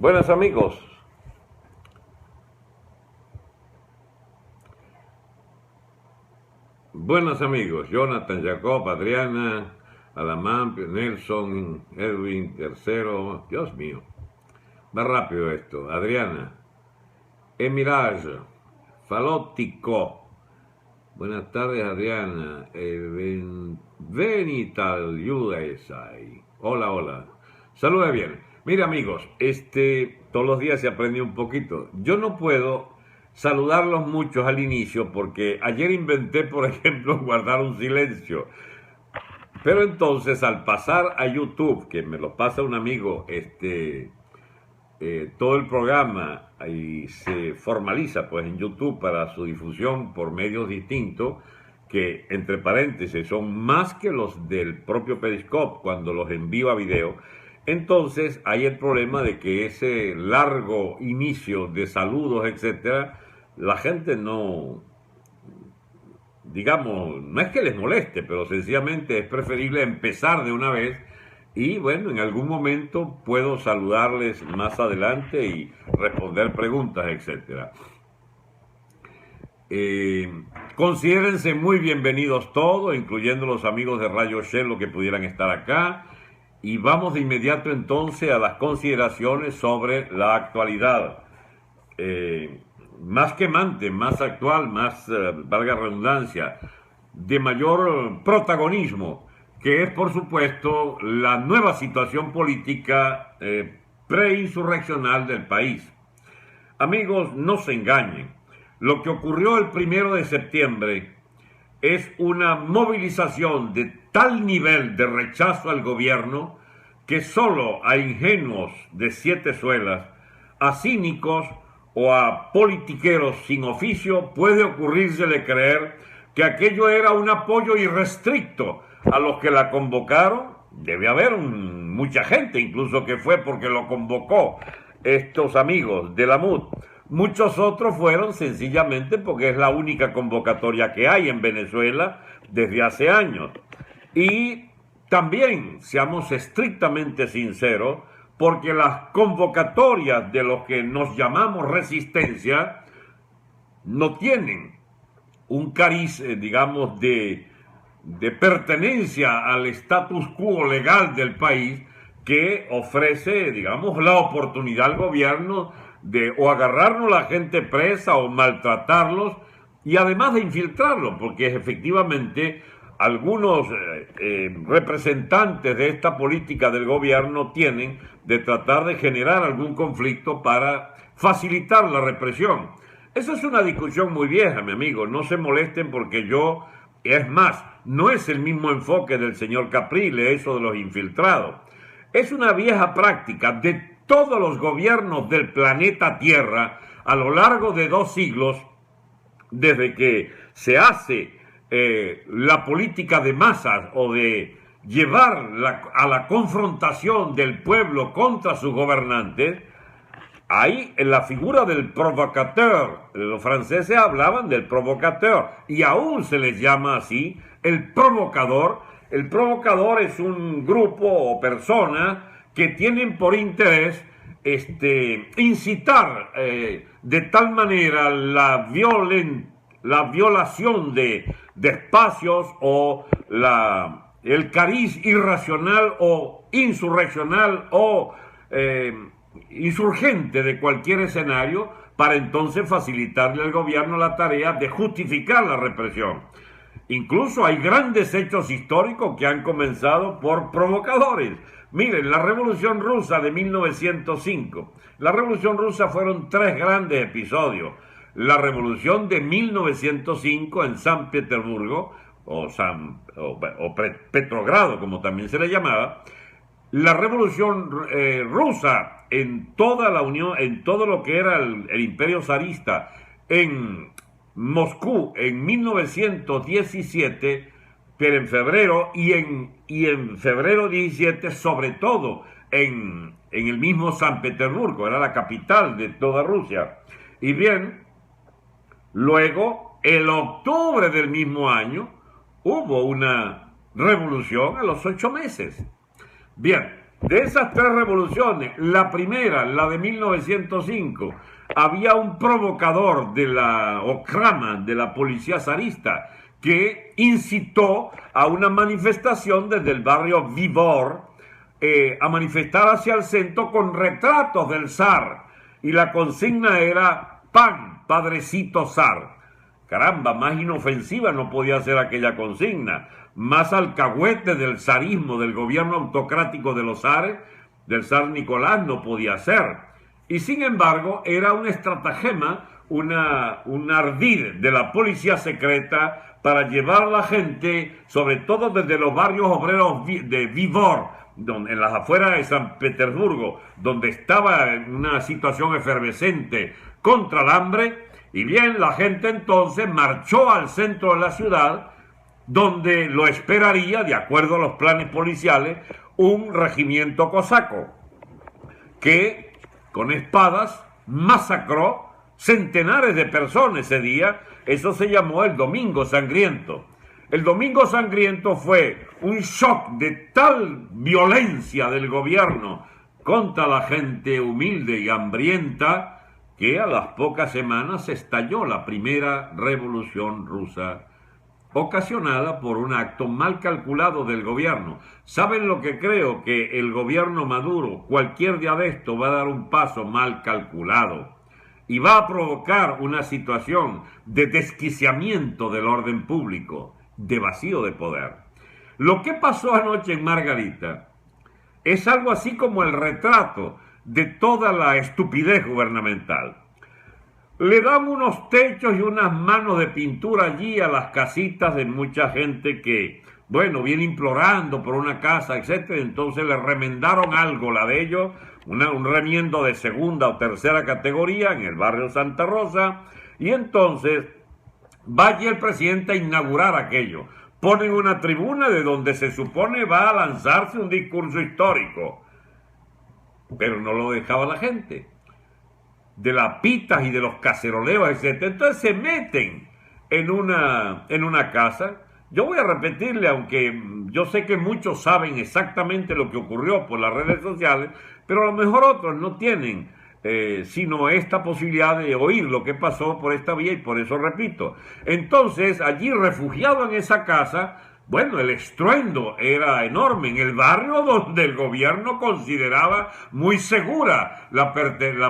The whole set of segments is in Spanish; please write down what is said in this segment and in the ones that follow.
Buenas amigos, Jonathan, Jacob, Adriana, Alamán, Nelson, Edwin, tercero, Dios mío, va rápido esto, Adriana, Emirage, Falótico, buenas tardes Adriana, Venital USA, hola, saluda bien. Mira amigos, todos los días se aprende un poquito. Yo no puedo saludarlos muchos al inicio porque ayer inventé, por ejemplo, guardar un silencio. Pero entonces al pasar a YouTube, que me lo pasa un amigo, todo el programa y se formaliza pues en YouTube para su difusión por medios distintos, que entre paréntesis son más que los del propio Periscope cuando los envío a video. Entonces hay el problema de que ese largo inicio de saludos, etcétera, la gente no, digamos, no es que les moleste, pero sencillamente es preferible empezar de una vez y bueno, en algún momento puedo saludarles más adelante y responder preguntas, etcétera. Considérense muy bienvenidos todos, incluyendo los amigos de Rayo Shelo que pudieran estar acá. Y vamos de inmediato entonces a las consideraciones sobre la actualidad. Más quemante, más actual, más, valga redundancia, de mayor protagonismo, que es por supuesto la nueva situación política preinsurreccional del país. Amigos, no se engañen. Lo que ocurrió el 1 de septiembre es una movilización de tal nivel de rechazo al gobierno que solo a ingenuos de 7 suelas, a cínicos o a politiqueros sin oficio puede ocurrírsele creer que aquello era un apoyo irrestricto a los que la convocaron. Debe haber mucha gente incluso que fue porque lo convocó estos amigos de la MUD. Muchos otros fueron sencillamente porque es la única convocatoria que hay en Venezuela desde hace años. Y también, seamos estrictamente sinceros, porque las convocatorias de los que nos llamamos resistencia no tienen un cariz, digamos, de pertenencia al status quo legal del país que ofrece, digamos, la oportunidad al gobierno de o agarrarnos a la gente presa o maltratarlos y además de infiltrarlos, porque efectivamente algunos representantes de esta política del gobierno tienen de tratar de generar algún conflicto para facilitar la represión. Esa es una discusión muy vieja, mi amigo, no se molesten porque es más, no es el mismo enfoque del señor Caprile, eso de los infiltrados. Es una vieja práctica de todos los gobiernos del planeta Tierra a lo largo de 2 siglos, desde que se hace la política de masas o de llevar a la confrontación del pueblo contra sus gobernantes. Ahí en la figura del provocateur, los franceses hablaban del provocateur y aún se les llama así el provocador. El provocador es un grupo o persona que tienen por interés incitar de tal manera la violación de espacios o el cariz irracional o insurreccional o insurgente de cualquier escenario para entonces facilitarle al gobierno la tarea de justificar la represión. Incluso hay grandes hechos históricos que han comenzado por provocadores. Miren, la Revolución Rusa de 1905. La Revolución Rusa fueron 3 grandes episodios. La Revolución de 1905 en San Petersburgo, o Petrogrado, como también se le llamaba. La Revolución Rusa en toda la Unión, en todo lo que era el Imperio zarista, en Moscú en 1917, pero en febrero y en febrero 17, sobre todo en el mismo San Petersburgo, era la capital de toda Rusia. Y bien, luego, el octubre del mismo año, hubo una revolución a los 8 meses. Bien, De esas tres revoluciones, la primera, la de 1905, había un provocador de la Okrama, de la policía zarista, que incitó a una manifestación desde el barrio Vivor, a manifestar hacia el centro con retratos del zar. Y la consigna era pan, padrecito zar. Caramba, más inofensiva no podía ser aquella consigna, más alcahuete del zarismo, del gobierno autocrático de los zares, del zar Nicolás, no podía ser. Y sin embargo, era un estratagema, un ardid de la policía secreta para llevar a la gente, sobre todo desde los barrios obreros de Vivor, en las afueras de San Petersburgo, donde estaba en una situación efervescente contra el hambre. Y bien, la gente entonces marchó al centro de la ciudad, donde lo esperaría, de acuerdo a los planes policiales, un regimiento cosaco, que con espadas masacró centenares de personas ese día. Eso se llamó el Domingo Sangriento. El Domingo Sangriento fue un shock de tal violencia del gobierno contra la gente humilde y hambrienta, que a las pocas semanas estalló la primera revolución rusa, ocasionada por un acto mal calculado del gobierno. ¿Saben lo que creo? Que el gobierno Maduro, cualquier día de esto, va a dar un paso mal calculado y va a provocar una situación de desquiciamiento del orden público, de vacío de poder. Lo que pasó anoche en Margarita es algo así como el retrato de toda la estupidez gubernamental. Le dan unos techos y unas manos de pintura allí a las casitas de mucha gente que, bueno, viene implorando por una casa, etcétera. Entonces le remendaron algo, la de ellos, un remiendo de segunda o tercera categoría en el barrio Santa Rosa, y entonces vaya el presidente a inaugurar aquello. Ponen una tribuna de donde se supone va a lanzarse un discurso histórico, pero no lo dejaba la gente, de las pitas y de los caceroleos, etc. Entonces se meten en una casa. Yo voy a repetirle, aunque yo sé que muchos saben exactamente lo que ocurrió por las redes sociales, pero a lo mejor otros no tienen sino esta posibilidad de oír lo que pasó por esta vía, y por eso repito. Entonces, allí refugiado en esa casa, bueno, el estruendo era enorme en el barrio donde el gobierno consideraba muy segura la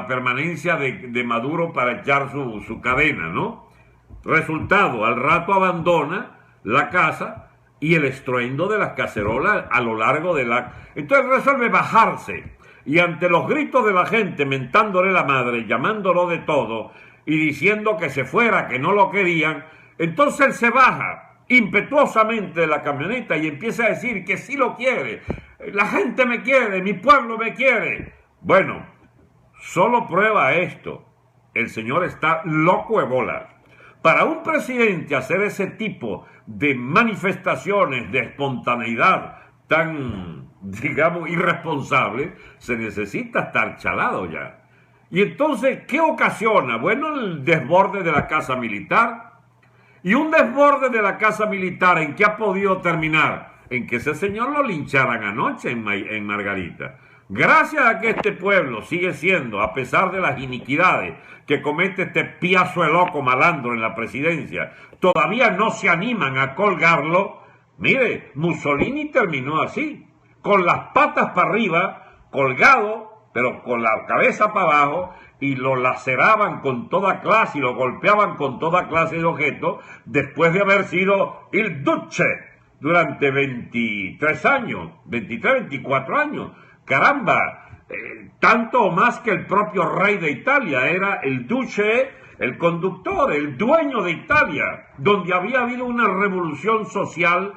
permanencia de Maduro para echar su cadena, ¿no? Resultado, al rato abandona la casa y el estruendo de las cacerolas a lo largo de la... Entonces resuelve bajarse, y ante los gritos de la gente mentándole la madre, llamándolo de todo y diciendo que se fuera, que no lo querían, entonces él se baja impetuosamente de la camioneta y empieza a decir que sí lo quiere. La gente me quiere, mi pueblo me quiere. Bueno, solo prueba esto: el señor está loco de bola. Para un presidente hacer ese tipo de manifestaciones de espontaneidad tan, digamos, irresponsable, se necesita estar chalado ya. Y entonces, ¿qué ocasiona? Bueno, el desborde de la casa militar. Y un desborde de la casa militar, ¿en qué ha podido terminar? En que ese señor lo lincharan anoche en Margarita. Gracias a que este pueblo sigue siendo, a pesar de las iniquidades que comete este piazo de loco malandro en la presidencia, todavía no se animan a colgarlo. Mire, Mussolini terminó así, con las patas para arriba, colgado, pero con la cabeza para abajo, y lo laceraban con toda clase y lo golpeaban con toda clase de objetos, después de haber sido il duce durante 23 años, 23, 24 años. Caramba, tanto o más que el propio rey de Italia, era el duce, el conductor, el dueño de Italia, donde había habido una revolución social.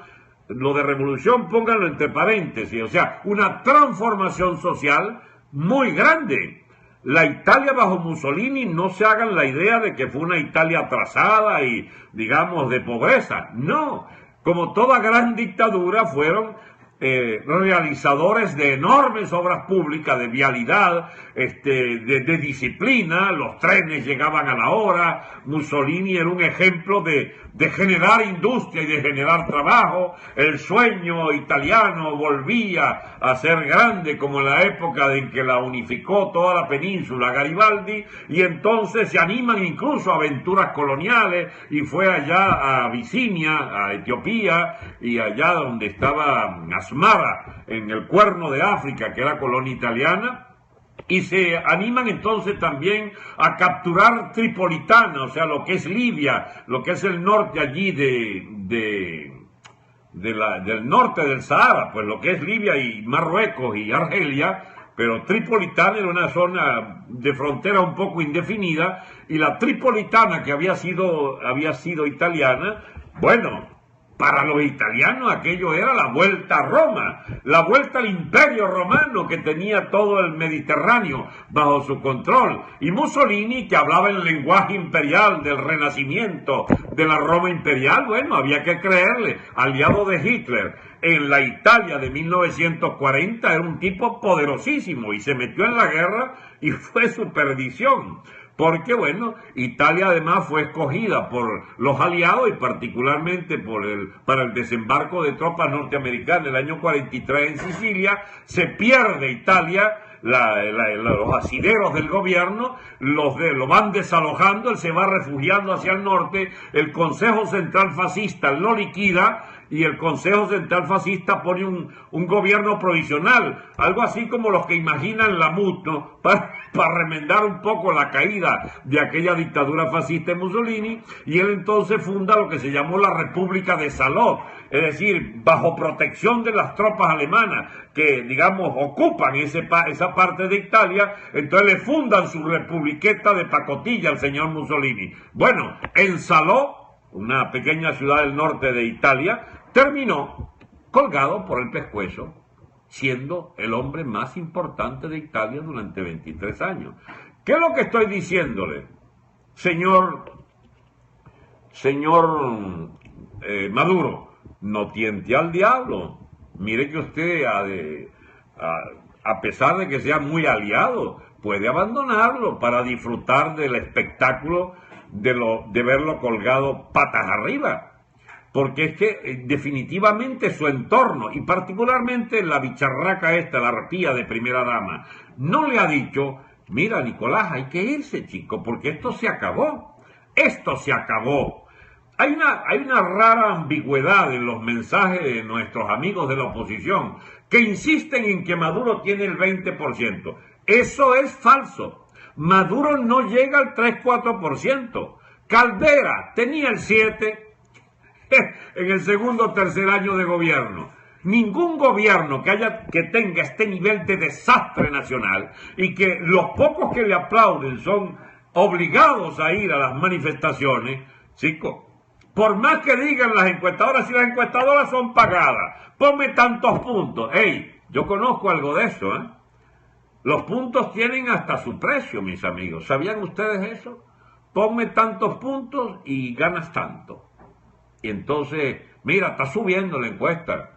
Lo de revolución, pónganlo entre paréntesis, o sea, una transformación social muy grande. La Italia bajo Mussolini, no se hagan la idea de que fue una Italia atrasada y, digamos, de pobreza. No, como toda gran dictadura, fueron realizadores de enormes obras públicas, de vialidad, de disciplina. Los trenes llegaban a la hora. Mussolini era un ejemplo de generar industria y de generar trabajo. El sueño italiano volvía a ser grande, como en la época en que la unificó toda la península Garibaldi, y entonces se animan incluso a aventuras coloniales, y fue allá a Abisinia, a Etiopía, y allá donde estaba Asmara, en el Cuerno de África, que era colonia italiana, y se animan entonces también a capturar Tripolitana, o sea, lo que es Libia, lo que es el norte allí del norte del Sahara, pues lo que es Libia y Marruecos y Argelia. Pero Tripolitana era una zona de frontera un poco indefinida, y la Tripolitana, que había sido italiana, bueno, para los italianos aquello era la vuelta a Roma, la vuelta al imperio romano, que tenía todo el Mediterráneo bajo su control. Y Mussolini, que hablaba el lenguaje imperial del Renacimiento, de la Roma imperial, bueno, había que creerle, aliado de Hitler. En la Italia de 1940 era un tipo poderosísimo, y se metió en la guerra y fue su perdición. Porque, bueno, Italia además fue escogida por los aliados, y particularmente para el desembarco de tropas norteamericanas en el año 43 en Sicilia. Se pierde Italia, los asideros del gobierno lo van desalojando, él se va refugiando hacia el norte, el Consejo Central Fascista lo liquida, y el Consejo Central Fascista pone un gobierno provisional, algo así como los que imaginan la MUT, ¿no? Para remendar un poco la caída de aquella dictadura fascista de Mussolini, y él entonces funda lo que se llamó la República de Salò, es decir, bajo protección de las tropas alemanas que, digamos, ocupan esa parte de Italia. Entonces le fundan su republiqueta de pacotilla al señor Mussolini. Bueno, en Salò, una pequeña ciudad del norte de Italia, terminó colgado por el pescuezo, siendo el hombre más importante de Italia durante 23 años. ¿Qué es lo que estoy diciéndole? Señor Maduro, no tiente al diablo. Mire que usted, a pesar de que sea muy aliado, puede abandonarlo para disfrutar del espectáculo de verlo colgado patas arriba. Porque es que definitivamente su entorno, y particularmente la bicharraca esta, la arpía de primera dama, no le ha dicho: mira, Nicolás, hay que irse, chico, porque esto se acabó. Esto se acabó. Hay una rara ambigüedad en los mensajes de nuestros amigos de la oposición, que insisten en que Maduro tiene el 20%. Eso es falso. Maduro no llega al 3-4%. Caldera tenía el 7% en el segundo o tercer año de gobierno. Ningún gobierno que tenga este nivel de desastre nacional, y que los pocos que le aplauden son obligados a ir a las manifestaciones, chicos, por más que digan las encuestadoras, si las encuestadoras son pagadas, ponme tantos puntos. Hey, yo conozco algo de eso, ¿eh? Los puntos tienen hasta su precio, mis amigos. ¿Sabían ustedes eso? Ponme tantos puntos y ganas tanto. Y entonces, mira, está subiendo la encuesta.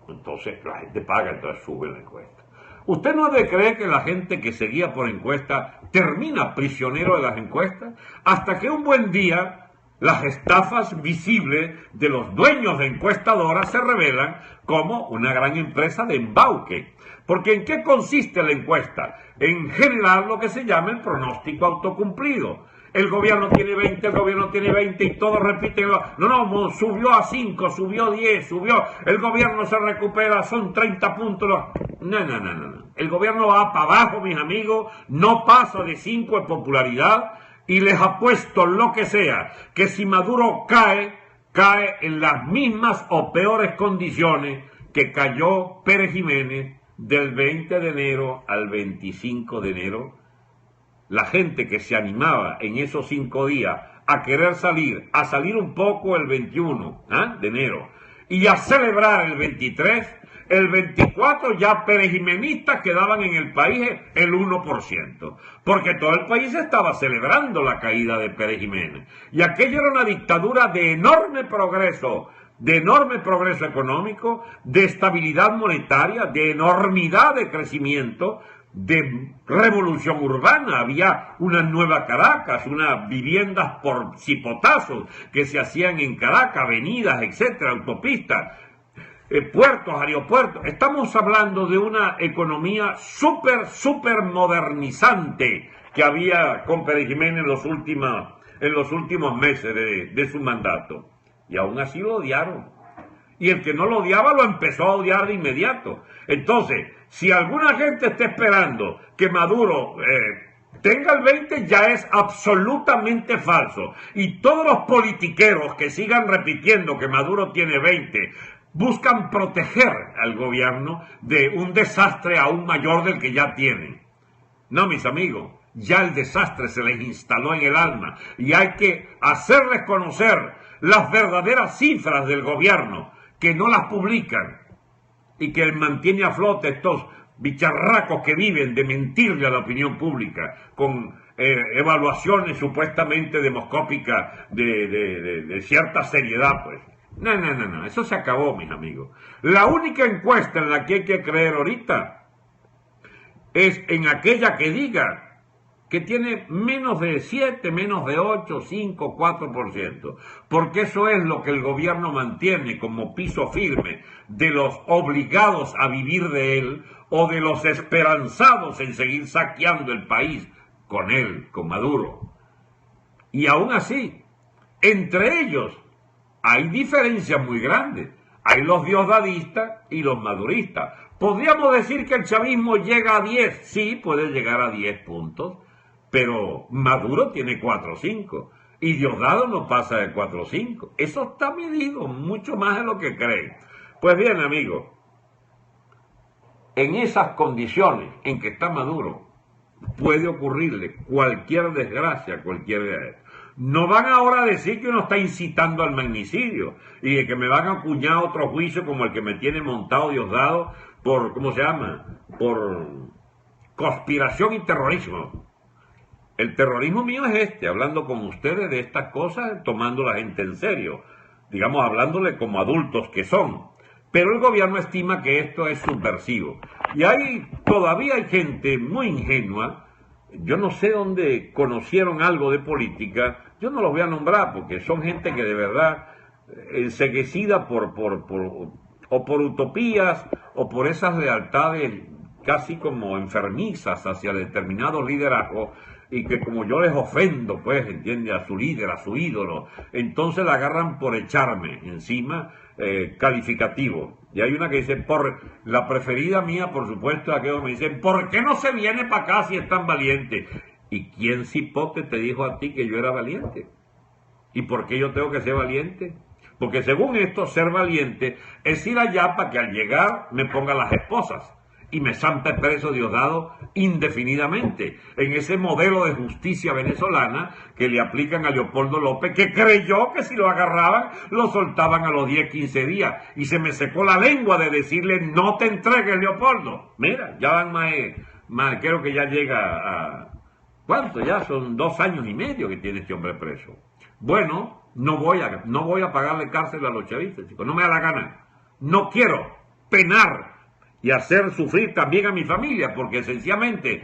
Entonces la gente paga, entonces sube la encuesta. ¿Usted no ha de creer que la gente que seguía por encuesta termina prisionero de las encuestas? Hasta que un buen día las estafas visibles de los dueños de encuestadoras se revelan como una gran empresa de embauque. Porque ¿en qué consiste la encuesta? En generar lo que se llama el pronóstico autocumplido. El gobierno tiene 20, el gobierno tiene 20, y todos repiten: no, subió a 5, subió 10, subió, el gobierno se recupera, son 30 puntos. No. El gobierno va para abajo, mis amigos, no pasa de 5 en popularidad, y les apuesto lo que sea, que si Maduro cae en las mismas o peores condiciones que cayó Pérez Jiménez del 20 de enero al 25 de enero. La gente que se animaba en esos 5 días a querer a salir un poco el 21 de enero, y a celebrar el 23, el 24 ya perejimenistas quedaban en el país el 1%, porque todo el país estaba celebrando la caída de Pérez Jiménez. Y aquella era una dictadura de enorme progreso, de enorme progreso económico, de estabilidad monetaria, de enormidad de crecimiento, de revolución urbana. Había una nueva Caracas, unas viviendas por cipotazos que se hacían en Caracas, avenidas, etcétera, autopistas, puertos, aeropuertos. Estamos hablando de una economía súper modernizante que había con Pérez Jiménez en los últimos meses de su mandato. Y aún así lo odiaron. Y el que no lo odiaba lo empezó a odiar de inmediato. Entonces, si alguna gente está esperando que Maduro tenga el 20, ya es absolutamente falso. Y todos los politiqueros que sigan repitiendo que Maduro tiene 20, buscan proteger al gobierno de un desastre aún mayor del que ya tienen. No, mis amigos, ya el desastre se les instaló en el alma y hay que hacerles conocer las verdaderas cifras del gobierno, que no las publican y que mantiene a flote estos bicharracos que viven de mentirle a la opinión pública con evaluaciones supuestamente demoscópicas de cierta seriedad, pues. No, eso se acabó, mis amigos. La única encuesta en la que hay que creer ahorita es en aquella que diga que tiene menos de 7, menos de 8, 5, 4%, porque eso es lo que el gobierno mantiene como piso firme de los obligados a vivir de él o de los esperanzados en seguir saqueando el país con él, con Maduro. Y aún así, entre ellos hay diferencias muy grandes. Hay los diosdadistas y los maduristas. ¿Podríamos decir que el chavismo llega a 10? Sí, puede llegar a 10 puntos. Pero Maduro tiene 4 o 5 y Diosdado no pasa de 4 o 5. Eso está medido mucho más de lo que creen. Pues bien, amigos, en esas condiciones en que está Maduro, puede ocurrirle cualquier desgracia, cualquier... No van ahora a decir que uno está incitando al magnicidio y de que me van a acuñar otro juicio como el que me tiene montado Diosdado por, ¿cómo se llama? Por conspiración y terrorismo. El terrorismo mío es hablando con ustedes de estas cosas, tomando a la gente en serio, digamos, hablándole como adultos que son. Pero el gobierno estima que esto es subversivo. Y todavía hay gente muy ingenua, yo no sé dónde conocieron algo de política, yo no los voy a nombrar porque son gente que de verdad, enceguecida por utopías o por esas lealtades casi como enfermizas hacia determinados liderazgos, y que como yo les ofendo, pues, entiende, a su líder, a su ídolo, entonces la agarran por echarme encima calificativo. Y hay una que dice, la preferida mía, por supuesto, aquellos me dicen, ¿por qué no se viene para acá si es tan valiente? ¿Y quién cipote te dijo a ti que yo era valiente? ¿Y por qué yo tengo que ser valiente? Porque según esto, ser valiente es ir allá para que al llegar me pongan las esposas y me zampe preso Diosdado indefinidamente, en ese modelo de justicia venezolana que le aplican a Leopoldo López, que creyó que si lo agarraban, lo soltaban a los 10, 15 días, y se me secó la lengua de decirle, no te entregues, Leopoldo. Mira, ya van más, creo que ya llega a... ¿Cuánto? Ya son 2 años y medio que tiene este hombre preso. Bueno, no voy a pagarle cárcel a los chavistas, chicos, no me da la gana. No quiero penar y hacer sufrir también a mi familia, porque sencillamente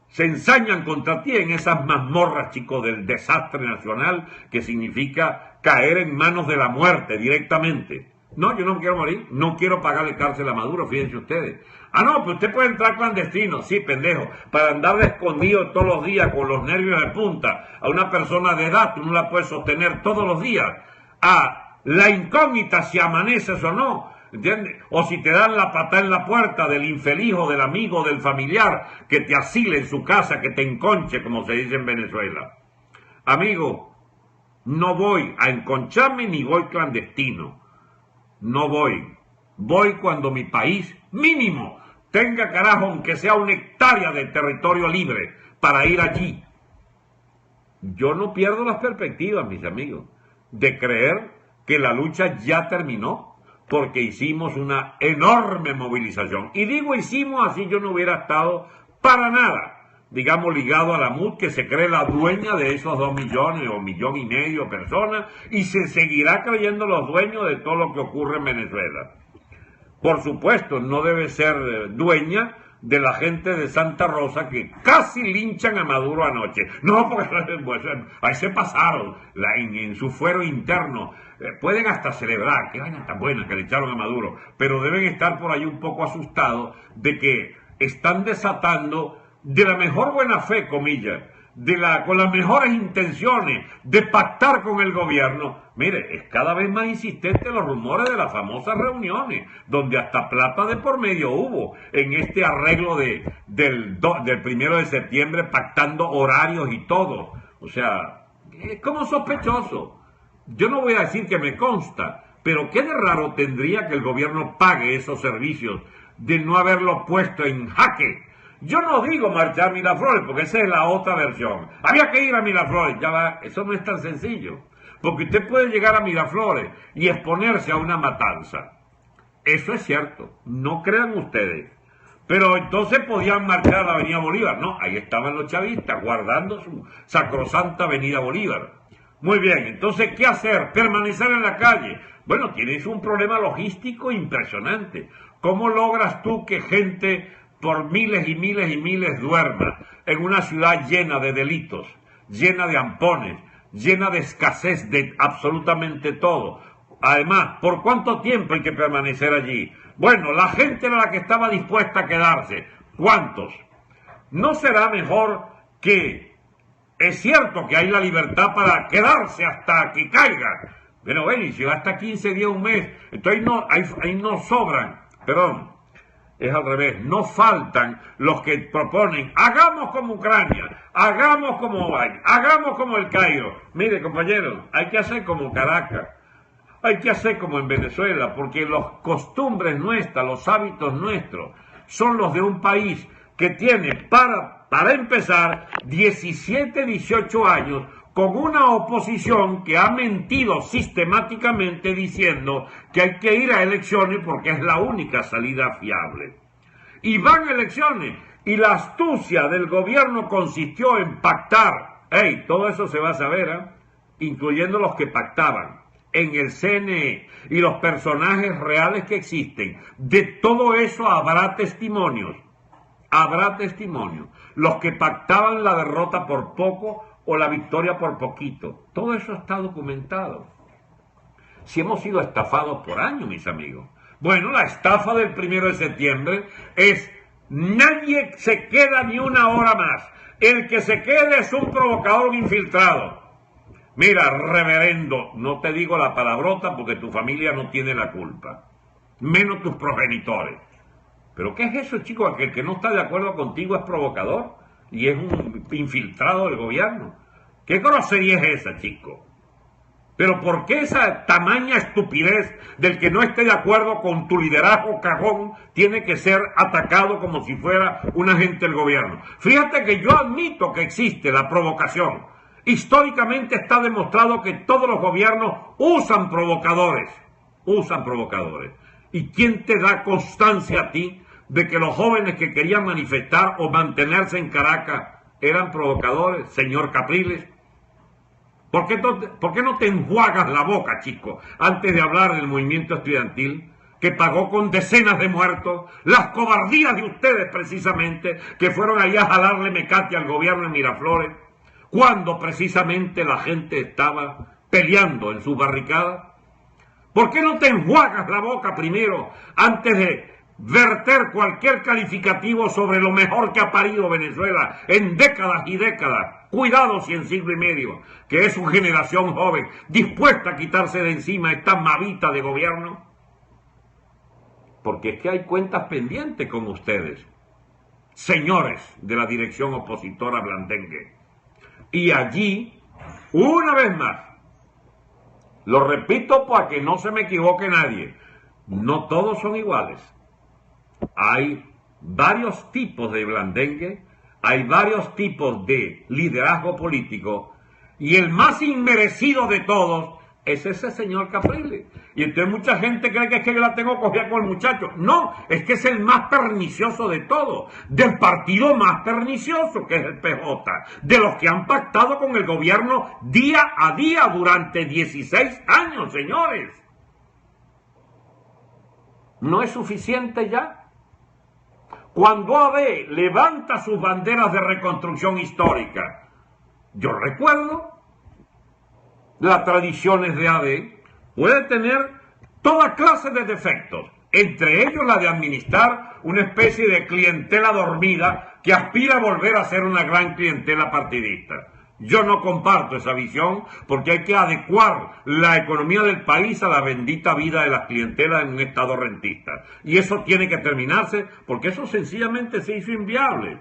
se ensañan contra ti en esas mazmorras, chicos, del desastre nacional que significa caer en manos de la muerte directamente. No, yo no quiero morir, no quiero pagarle cárcel a Maduro, fíjense ustedes. Ah, no, pues usted puede entrar clandestino, sí, pendejo, para andar de escondido todos los días con los nervios de punta. A una persona de edad tú no la puedes sostener todos los días. A la incógnita si amaneces o no, ¿entiendes? O si te dan la patada en la puerta del infeliz o del amigo o del familiar que te asile en su casa, que te enconche, como se dice en Venezuela. Amigo, no voy a enconcharme ni voy clandestino. No voy. Voy cuando mi país, mínimo, tenga, carajo, aunque sea 1 hectárea de territorio libre para ir allí. Yo no pierdo las perspectivas, mis amigos, de creer que la lucha ya terminó, porque hicimos una enorme movilización. Y digo hicimos, así yo no hubiera estado para nada. digamos, ligado a la MUD, que se cree la dueña de esos 2 millones o 1,5 millones de personas y se seguirá creyendo los dueños de todo lo que ocurre en Venezuela. Por supuesto, no debe ser dueña de la gente de Santa Rosa que casi linchan a Maduro anoche. No, porque pues, ahí se pasaron en su fuero interno. Pueden hasta celebrar, qué vaina tan buena que le echaron a Maduro, pero deben estar por ahí un poco asustados de que están desatando de la mejor buena fe, comillas, con las mejores intenciones de pactar con el gobierno. Mire, es cada vez más insistente los rumores de las famosas reuniones, donde hasta plata de por medio hubo en este arreglo del 1 de septiembre, pactando horarios y todo. O sea, es como sospechoso. Yo no voy a decir que me consta, pero qué de raro tendría que el gobierno pague esos servicios de no haberlo puesto en jaque. Yo no digo marchar a Miraflores, porque esa es la otra versión. Había que ir a Miraflores, ya va, eso no es tan sencillo. Porque usted puede llegar a Miraflores y exponerse a una matanza. Eso es cierto, no crean ustedes. Pero entonces podían marchar a la Avenida Bolívar. No, ahí estaban los chavistas guardando su sacrosanta Avenida Bolívar. Muy bien, entonces, ¿qué hacer? ¿Permanecer en la calle? Bueno, tienes un problema logístico impresionante. ¿Cómo logras tú que gente por miles y miles y miles duerma en una ciudad llena de delitos, llena de ampones, llena de escasez de absolutamente todo? Además, ¿por cuánto tiempo hay que permanecer allí? Bueno, la gente era la que estaba dispuesta a quedarse. ¿Cuántos? ¿No será mejor que es cierto que hay la libertad para quedarse hasta que caiga? Pero bueno, y si va hasta 15 días, un mes, entonces ahí no sobran, perdón, es al revés, no faltan los que proponen, hagamos como Ucrania, hagamos como Biden, hagamos como el Cairo. Mire, compañeros, hay que hacer como Caracas, hay que hacer como en Venezuela, porque las costumbres nuestras, los hábitos nuestros, son los de un país que tiene, para empezar, 17, 18 años, con una oposición que ha mentido sistemáticamente diciendo que hay que ir a elecciones porque es la única salida fiable. Y van a elecciones, y la astucia del gobierno consistió en pactar. Todo eso se va a saber, incluyendo los que pactaban en el CNE y los personajes reales que existen. De todo eso habrá testimonios. Habrá testimonios. Los que pactaban la derrota por poco o la victoria por poquito. Todo eso está documentado. Si hemos sido estafados por años, mis amigos. Bueno, la estafa del 1 de septiembre es: nadie se queda ni una hora más. El que se quede es un provocador, un infiltrado. Mira, reverendo, no te digo la palabrota porque tu familia no tiene la culpa, menos tus progenitores. ¿Pero qué es eso, chicos? Aquel que no está de acuerdo contigo es provocador y es un infiltrado del gobierno. ¿Qué grosería es esa, chico? ¿Pero por qué esa tamaña estupidez del que no esté de acuerdo con tu liderazgo cajón tiene que ser atacado como si fuera un agente del gobierno? Fíjate que yo admito que existe la provocación. Históricamente está demostrado que todos los gobiernos usan provocadores. Usan provocadores. ¿Y quién te da constancia a ti de que los jóvenes que querían manifestar o mantenerse en Caracas eran provocadores, señor Capriles? ¿Por qué no te enjuagas la boca, chico, antes de hablar del movimiento estudiantil que pagó con decenas de muertos, las cobardías de ustedes precisamente, que fueron allá a jalarle mecate al gobierno en Miraflores, cuando precisamente la gente estaba peleando en sus barricadas? ¿Por qué no te enjuagas la boca primero antes de verter cualquier calificativo sobre lo mejor que ha parido Venezuela en décadas y décadas? Cuidado si en siglo y medio, que es una generación joven dispuesta a quitarse de encima esta mavita de gobierno. Porque es que hay cuentas pendientes con ustedes, señores de la dirección opositora blandengue. Y allí, una vez más, lo repito para que no se me equivoque nadie, no todos son iguales. Hay varios tipos de blandengue, hay varios tipos de liderazgo político, y el más inmerecido de todos es ese señor Capriles, Y entonces mucha gente cree que es que yo la tengo cogida con el muchacho. No, es que es el más pernicioso de todos, del partido más pernicioso que es el PJ, de los que han pactado con el gobierno día a día durante 16 años, señores. ¿No es suficiente ya? Cuando AD levanta sus banderas de reconstrucción histórica, yo recuerdo las tradiciones de AD, puede tener toda clase de defectos, entre ellos la de administrar una especie de clientela dormida que aspira a volver a ser una gran clientela partidista. Yo no comparto esa visión porque hay que adecuar la economía del país a la bendita vida de las clientelas en un estado rentista. Y eso tiene que terminarse porque eso sencillamente se hizo inviable.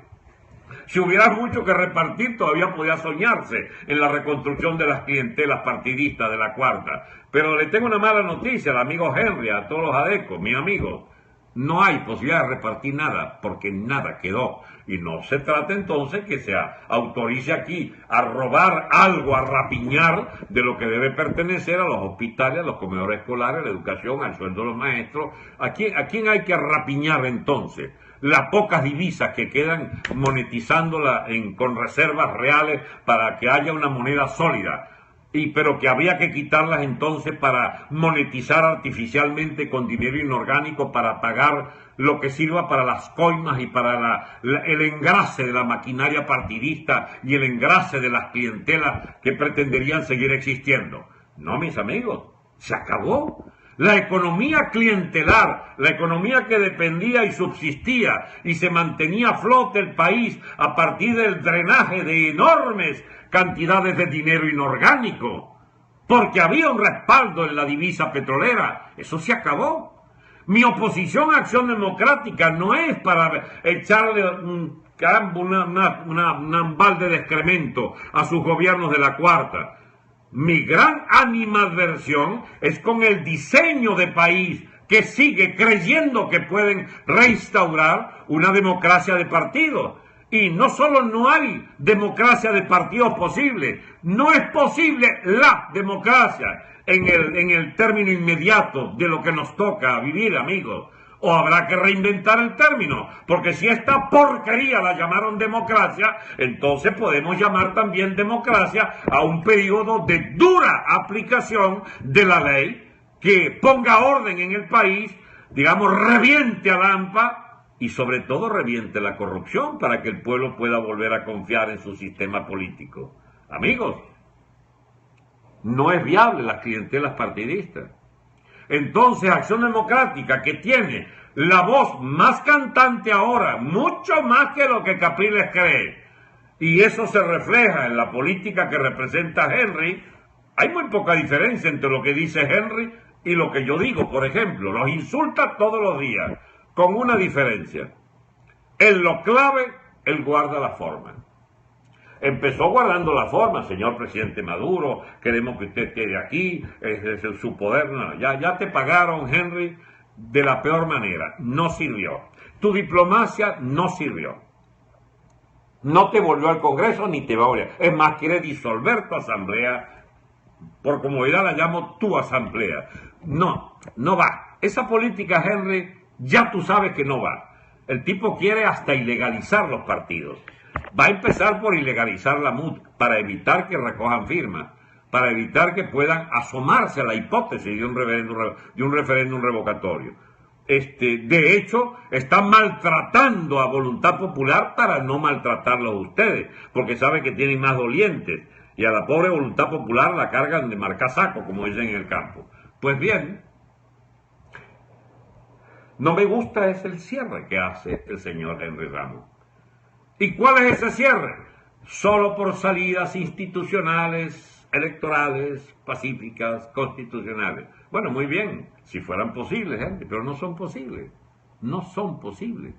Si hubiera mucho que repartir, todavía podía soñarse en la reconstrucción de las clientelas partidistas de la cuarta. Pero le tengo una mala noticia al amigo Henry, a todos los adecos, mis amigos. No hay posibilidad de repartir nada, porque nada quedó. Y no se trata entonces que se autorice aquí a robar algo, a rapiñar de lo que debe pertenecer a los hospitales, a los comedores escolares, a la educación, al sueldo de los maestros. ¿A quién hay que rapiñar entonces? Las pocas divisas que quedan monetizándola con reservas reales para que haya una moneda sólida, pero que habría que quitarlas entonces para monetizar artificialmente con dinero inorgánico para pagar lo que sirva para las coimas y para el engrase de la maquinaria partidista y el engrase de las clientelas que pretenderían seguir existiendo. No, mis amigos, se acabó. La economía clientelar, la economía que dependía y subsistía y se mantenía a flote el país a partir del drenaje de enormes cantidades de dinero inorgánico, porque había un respaldo en la divisa petrolera, eso se acabó. Mi oposición a Acción Democrática no es para echarle un balde de excremento a sus gobiernos de la cuarta. Mi gran animadversión es con el diseño de país que sigue creyendo que pueden reinstaurar una democracia de partidos. Y no solo no hay democracia de partidos posible, no es posible la democracia en el término inmediato de lo que nos toca vivir, amigos. O habrá que reinventar el término, porque si esta porquería la llamaron democracia, entonces podemos llamar también democracia a un periodo de dura aplicación de la ley que ponga orden en el país, digamos, reviente al AMPA y sobre todo reviente la corrupción para que el pueblo pueda volver a confiar en su sistema político. Amigos, no es viable las clientelas partidistas. Entonces, Acción Democrática, que tiene la voz más cantante ahora, mucho más que lo que Capriles cree, y eso se refleja en la política que representa Henry, hay muy poca diferencia entre lo que dice Henry y lo que yo digo. Por ejemplo, los insulta todos los días, con una diferencia. En lo clave, él guarda la forma. Empezó guardando la forma, señor presidente Maduro, queremos que usted quede aquí, es su poder. No, ya te pagaron, Henry, de la peor manera, no sirvió. Tu diplomacia no sirvió. No te volvió al Congreso ni te va a volver. Es más, quiere disolver tu asamblea, por comodidad la llamo tu asamblea. No va. Esa política, Henry, ya tú sabes que no va. El tipo quiere hasta ilegalizar los partidos. Va a empezar por ilegalizar la MUD para evitar que recojan firmas, para evitar que puedan asomarse a la hipótesis de un referéndum revocatorio. De hecho, está maltratando a Voluntad Popular para no maltratarlos a ustedes, porque sabe que tienen más dolientes, y a la pobre Voluntad Popular la cargan de marcasaco, como dicen en el campo. Pues bien, no me gusta es el cierre que hace el señor Henry Ramos. ¿Y cuál es ese cierre? Solo por salidas institucionales, electorales, pacíficas, constitucionales. Bueno, muy bien, si fueran posibles, gente, pero no son posibles. No son posibles.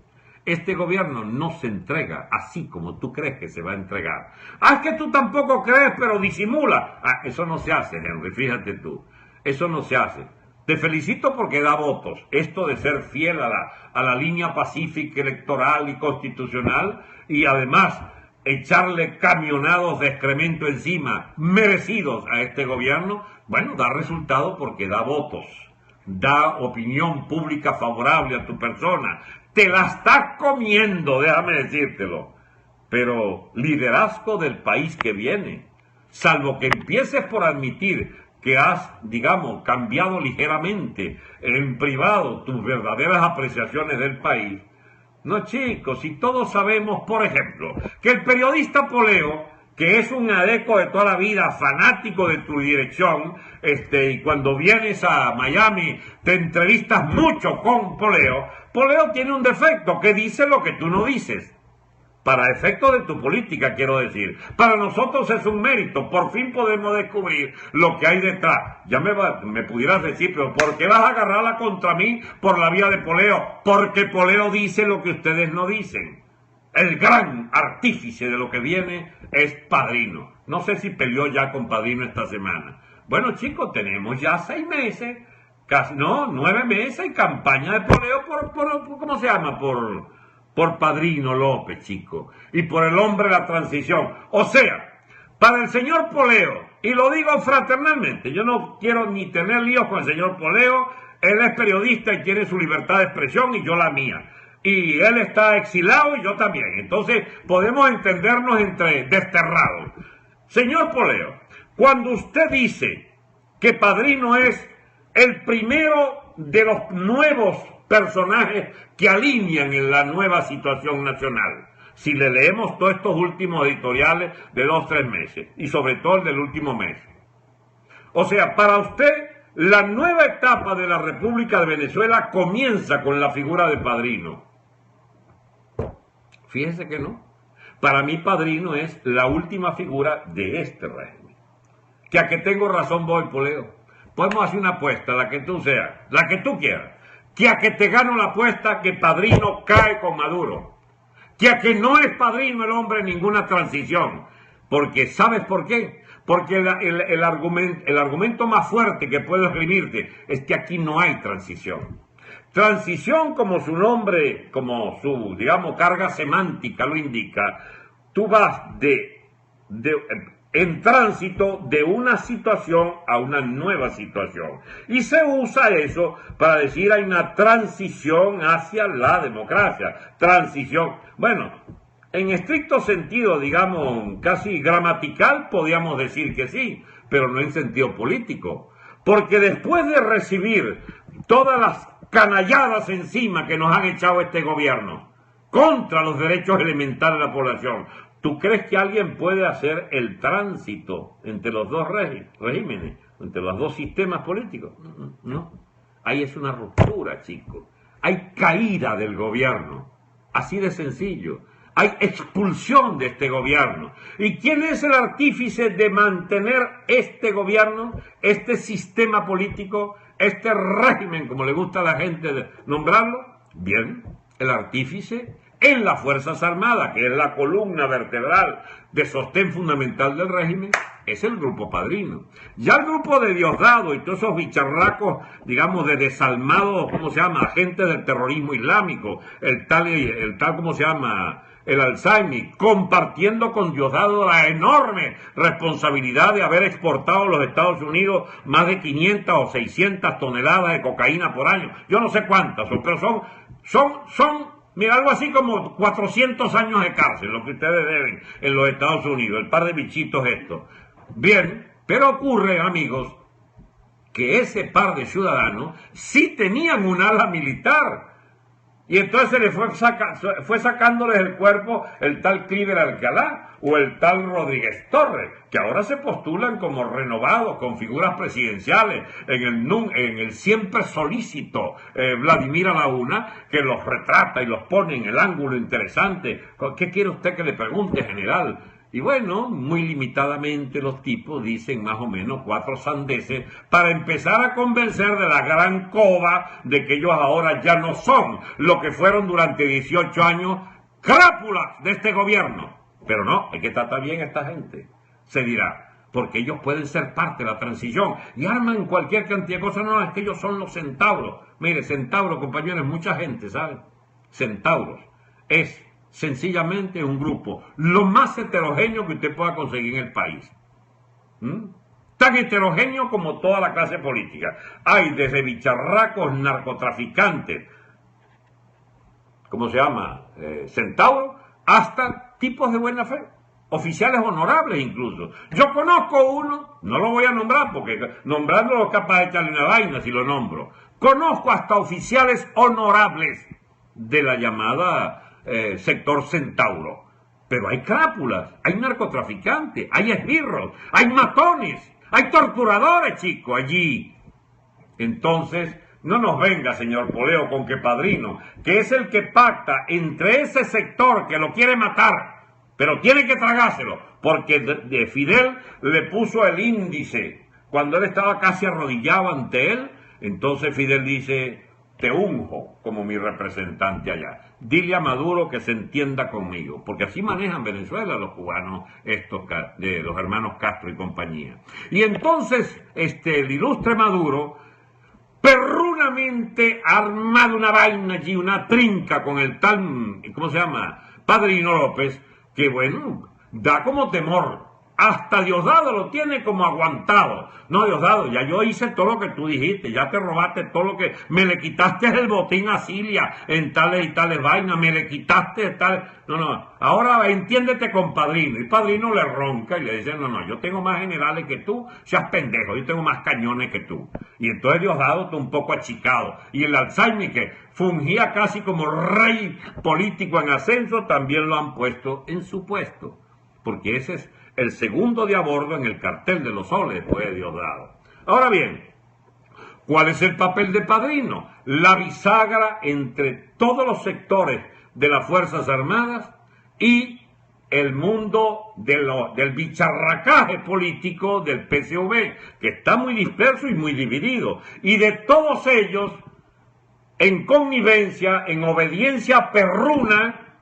Este gobierno no se entrega así como tú crees que se va a entregar. Es que tú tampoco crees, pero disimula. Eso no se hace, Henry, fíjate tú. Eso no se hace. Te felicito porque da votos. Esto de ser fiel a la línea pacífica, electoral y constitucional, y además echarle camionados de excremento encima, merecidos a este gobierno, bueno, da resultado porque da votos, da opinión pública favorable a tu persona, te la estás comiendo, déjame decírtelo, pero liderazgo del país que viene, salvo que empieces por admitir que has, digamos, cambiado ligeramente en privado tus verdaderas apreciaciones del país. No, chicos, si todos sabemos, por ejemplo, que el periodista Poleo, que es un adeco de toda la vida, fanático de tu dirección, y cuando vienes a Miami te entrevistas mucho con Poleo, Poleo tiene un defecto, que dice lo que tú no dices. Para efecto de tu política, quiero decir. Para nosotros es un mérito. Por fin podemos descubrir lo que hay detrás. Ya me pudieras decir, pero ¿por qué vas a agarrarla contra mí por la vía de Poleo? Porque Poleo dice lo que ustedes no dicen. El gran artífice de lo que viene es Padrino. No sé si peleó ya con Padrino esta semana. Bueno, chicos, tenemos ya 6 meses, casi, no, 9 meses y campaña de Poleo por ¿cómo se llama? Por Padrino López, chico, y por el hombre de la transición. O sea, para el señor Poleo, y lo digo fraternalmente, yo no quiero ni tener líos con el señor Poleo, él es periodista y tiene su libertad de expresión y yo la mía. Y él está exilado y yo también. Entonces podemos entendernos entre desterrados. Señor Poleo, cuando usted dice que Padrino es el primero de los nuevos personajes que alinean en la nueva situación nacional, si le leemos todos estos últimos editoriales de 2-3 meses, y sobre todo el del último mes. O sea, para usted, la nueva etapa de la República de Venezuela comienza con la figura de Padrino. Fíjese que no. Para mí Padrino es la última figura de este régimen. Que a que tengo razón voy, Poleo. Podemos hacer una apuesta, la que tú seas, la que tú quieras. Que a que te gano la apuesta que Padrino cae con Maduro. Que a que no es Padrino el hombre en ninguna transición. Porque, ¿sabes por qué? Porque el argumento más fuerte que puedo escribirte es que aquí no hay transición. Transición, como su nombre, como su, digamos, carga semántica lo indica, tú vas en tránsito de una situación a una nueva situación. Y se usa eso para decir hay una transición hacia la democracia. Transición. Bueno, en estricto sentido, digamos, casi gramatical, podríamos decir que sí, pero no en sentido político. Porque después de recibir todas las canalladas encima que nos han echado este gobierno contra los derechos elementales de la población, ¿tú crees que alguien puede hacer el tránsito entre los dos regímenes, entre los dos sistemas políticos? No. Ahí es una ruptura, chicos. Hay caída del gobierno. Así de sencillo. Hay expulsión de este gobierno. ¿Y quién es el artífice de mantener este gobierno, este sistema político, este régimen, como le gusta a la gente nombrarlo? Bien, el artífice en las Fuerzas Armadas, que es la columna vertebral de sostén fundamental del régimen, es el Grupo Padrino. Ya el grupo de Diosdado y todos esos bicharracos, digamos, de desalmados, ¿cómo se llama?, agentes del terrorismo islámico, el tal, ¿cómo se llama?, el Alzheimer, compartiendo con Diosdado la enorme responsabilidad de haber exportado a los Estados Unidos más de 500 o 600 toneladas de cocaína por año. Yo no sé cuántas, pero son mira, algo así como 400 años de cárcel, lo que ustedes deben en los Estados Unidos, el par de bichitos estos. Bien, pero ocurre, amigos, que ese par de ciudadanos sí tenían un ala militar. Y entonces se le fue sacándoles el cuerpo el tal Cliver Alcalá o el tal Rodríguez Torres, que ahora se postulan como renovados, con figuras presidenciales, en el siempre solícito Vladimir Alaúna, que los retrata y los pone en el ángulo interesante. ¿Qué quiere usted que le pregunte, general? Y bueno, muy limitadamente los tipos dicen más o menos 4 sandeces para empezar a convencer de la gran coba de que ellos ahora ya no son lo que fueron durante 18 años crápulas de este gobierno. Pero no, hay que tratar bien a esta gente, se dirá, porque ellos pueden ser parte de la transición y arman cualquier cantidad de cosas. No, es que ellos son los centauros. Mire, centauros, compañeros, mucha gente, ¿sabe? Centauros es sencillamente un grupo lo más heterogéneo que usted pueda conseguir en el país. Tan heterogéneo como toda la clase política. Hay desde bicharracos, narcotraficantes, ¿cómo se llama? Centauro, hasta tipos de buena fe, oficiales honorables incluso. Yo conozco uno, no lo voy a nombrar porque nombrándolo es capaz de echarle una vaina si lo nombro. Conozco hasta oficiales honorables de la llamada sector Centauro. Pero hay crápulas, hay narcotraficantes, hay esbirros, hay matones, hay torturadores, chicos, allí. Entonces, no nos venga, señor Poleo, con que Padrino, que es el que pacta entre ese sector que lo quiere matar, pero tiene que tragárselo, porque de Fidel le puso el índice cuando él estaba casi arrodillado ante él. Entonces Fidel dice: te unjo como mi representante allá. Dile a Maduro que se entienda conmigo, porque así manejan Venezuela los cubanos, estos de los hermanos Castro y compañía. Y entonces el ilustre Maduro, perrunamente armado una vaina allí, una trinca con el tal, ¿cómo se llama? Padrino López, que bueno, da como temor. Hasta Diosdado lo tiene como aguantado. No, Diosdado, ya yo hice todo lo que tú dijiste, ya te robaste todo lo que... Me le quitaste el botín a Cilia en tales y tales vainas, me le quitaste tal... No, ahora entiéndete con Padrino. Y Padrino le ronca y le dice: no, yo tengo más generales que tú, seas pendejo, yo tengo más cañones que tú. Y entonces Diosdado está un poco achicado. Y el Alzheimer, que fungía casi como rey político en ascenso, también lo han puesto en su puesto. Porque ese es el segundo de a bordo en el cartel de los soles, después de Diosdado. Ahora bien, ¿cuál es el papel de Padrino? La bisagra entre todos los sectores de las Fuerzas Armadas y el mundo del bicharracaje político del PSV, que está muy disperso y muy dividido. Y de todos ellos, en connivencia, en obediencia perruna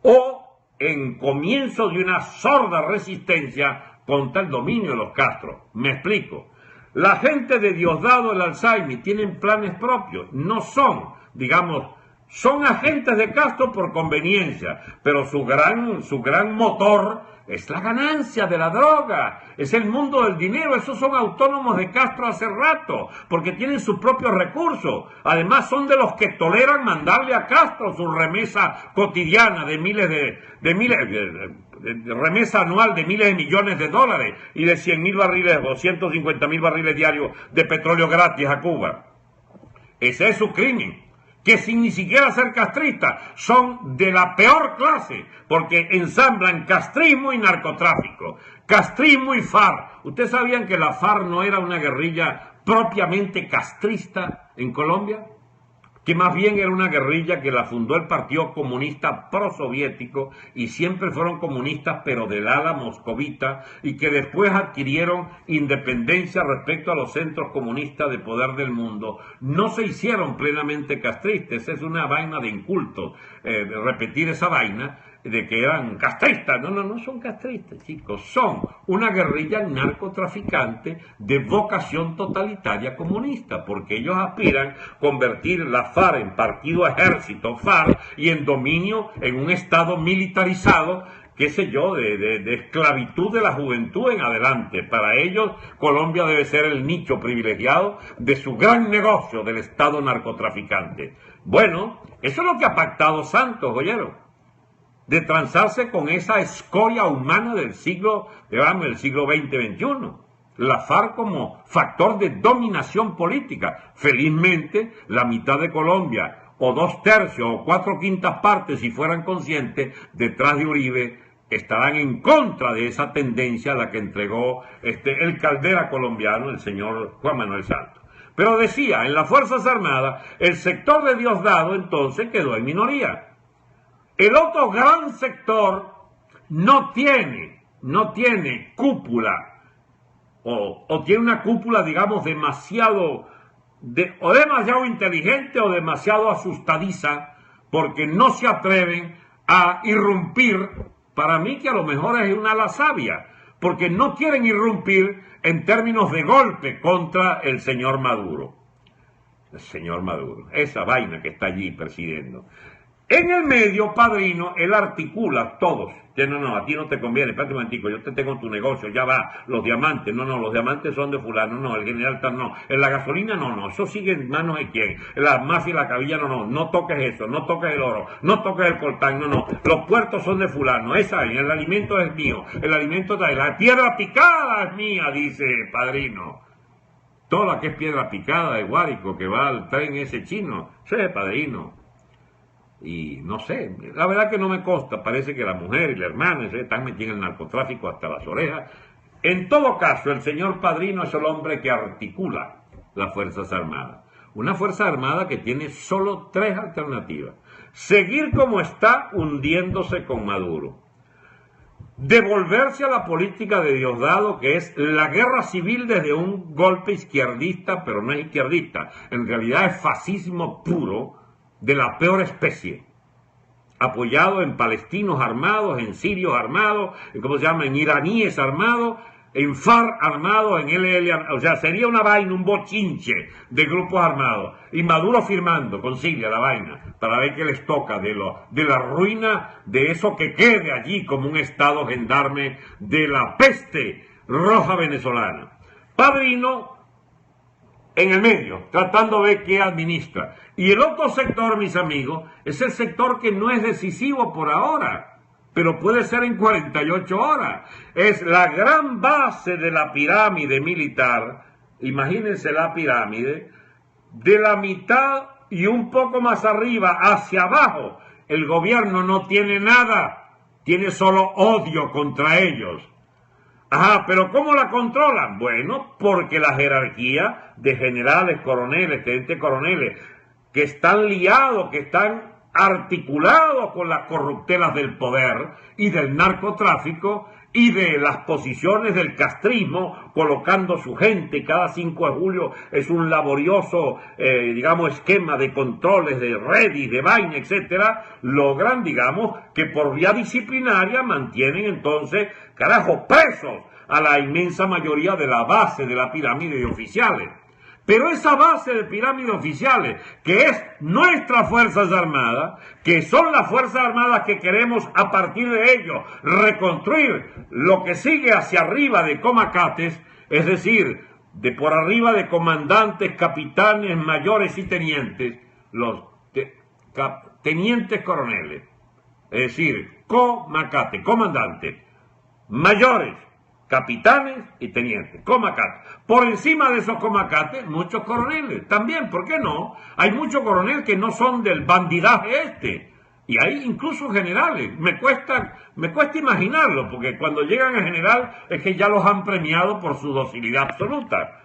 o en comienzo de una sorda resistencia contra el dominio de los Castro. Me explico. La gente de Diosdado, el Alzheimer, tienen planes propios. No son, digamos, son agentes de Castro por conveniencia, pero su gran motor es la ganancia de la droga, es el mundo del dinero. Esos son autónomos de Castro hace rato, porque tienen sus propios recursos. Además son de los que toleran mandarle a Castro su remesa cotidiana de remesa anual de miles de millones de dólares y de 100.000 barriles o 150.000 barriles diarios de petróleo gratis a Cuba. Ese es su crimen, que sin ni siquiera ser castristas, son de la peor clase, porque ensamblan castrismo y narcotráfico, castrismo y FARC. ¿Ustedes sabían que la FARC no era una guerrilla propiamente castrista en Colombia? Que más bien era una guerrilla que la fundó el Partido Comunista Prosoviético y siempre fueron comunistas pero del ala moscovita, y que después adquirieron independencia respecto a los centros comunistas de poder del mundo. No se hicieron plenamente castristas. Es una vaina de inculto repetir esa vaina de que eran castristas. No son castristas, chicos, son una guerrilla narcotraficante de vocación totalitaria comunista, porque ellos aspiran a convertir la FARC en partido ejército FARC y en dominio en un estado militarizado, qué sé yo, de esclavitud de la juventud en adelante. Para ellos Colombia debe ser el nicho privilegiado de su gran negocio del estado narcotraficante. Bueno, eso es lo que ha pactado Santos, ¿oyeron? De transarse con esa escoria humana del siglo XX-XXI. La FARC como factor de dominación política. Felizmente, la mitad de Colombia, o 2/3 o 4/5 partes, si fueran conscientes, detrás de Uribe, estarán en contra de esa tendencia a la que entregó el caldera colombiano, el señor Juan Manuel Santos. Pero decía, en las Fuerzas Armadas, el sector de Diosdado entonces quedó en minoría. El otro gran sector no tiene cúpula, o tiene una cúpula, digamos, demasiado inteligente o demasiado asustadiza, porque no se atreven a irrumpir. Para mí que a lo mejor es una ala sabia, porque no quieren irrumpir en términos de golpe contra el señor Maduro. El señor Maduro, esa vaina que está allí presidiendo. En el medio, Padrino, él articula todos. Que no, a ti no te conviene, espérate un momentico, yo te tengo tu negocio, ya va, los diamantes, no, los diamantes son de fulano, no, el general tal, no, en la gasolina, no, eso sigue en manos de quién, la mafia y la cabilla, no toques eso, no toques el oro, no toques el coltán, no, los puertos son de fulano, el alimento es mío, el alimento de la piedra picada es mía, dice Padrino. Toda la que es piedra picada de Guárico, que va al tren ese chino, ese es Padrino. Y no sé, la verdad que no me consta, parece que la mujer y la hermana están metidas en el narcotráfico hasta las orejas. En todo caso, el señor Padrino es el hombre que articula las Fuerzas Armadas. Una Fuerza Armada que tiene solo 3 alternativas. Seguir como está, hundiéndose con Maduro. Devolverse a la política de Diosdado, que es la guerra civil desde un golpe izquierdista, pero no es izquierdista. En realidad es fascismo puro, de la peor especie, apoyado en palestinos armados, en sirios armados, en iraníes armados, en FARC armados, en LL, o sea, sería una vaina, un bochinche de grupos armados, y Maduro firmando con Siria la vaina, para ver qué les toca de la ruina de eso que quede allí como un estado gendarme de la peste roja venezolana. Padrino en el medio, tratando de ver qué administra. Y el otro sector, mis amigos, es el sector que no es decisivo por ahora, pero puede ser en 48 horas. Es la gran base de la pirámide militar. Imagínense la pirámide, de la mitad y un poco más arriba, hacia abajo. El gobierno no tiene nada, tiene solo odio contra ellos. Ajá, pero ¿cómo la controlan? Bueno, porque la jerarquía de generales, coroneles, tenientes coroneles, que están liados, que están articulados con las corruptelas del poder y del narcotráfico y de las posiciones del castrismo, colocando su gente. Cada 5 de julio es un laborioso, esquema de controles, de redes, de vaina, etcétera. Logran, que por vía disciplinaria mantienen entonces, presos a la inmensa mayoría de la base de la pirámide de oficiales. Pero esa base de pirámide oficiales, que es nuestras Fuerzas Armadas, que son las Fuerzas Armadas que queremos a partir de ello reconstruir lo que sigue hacia arriba de comacates, es decir, de por arriba de comandantes, capitanes, mayores y tenientes, los tenientes coroneles, es decir, comandante, mayores, capitanes y tenientes, comacates. Por encima de esos comacates, muchos coroneles. También, ¿por qué no? Hay muchos coroneles que no son del bandidaje y hay incluso generales. Me cuesta imaginarlo, porque cuando llegan a general es que ya los han premiado por su docilidad absoluta.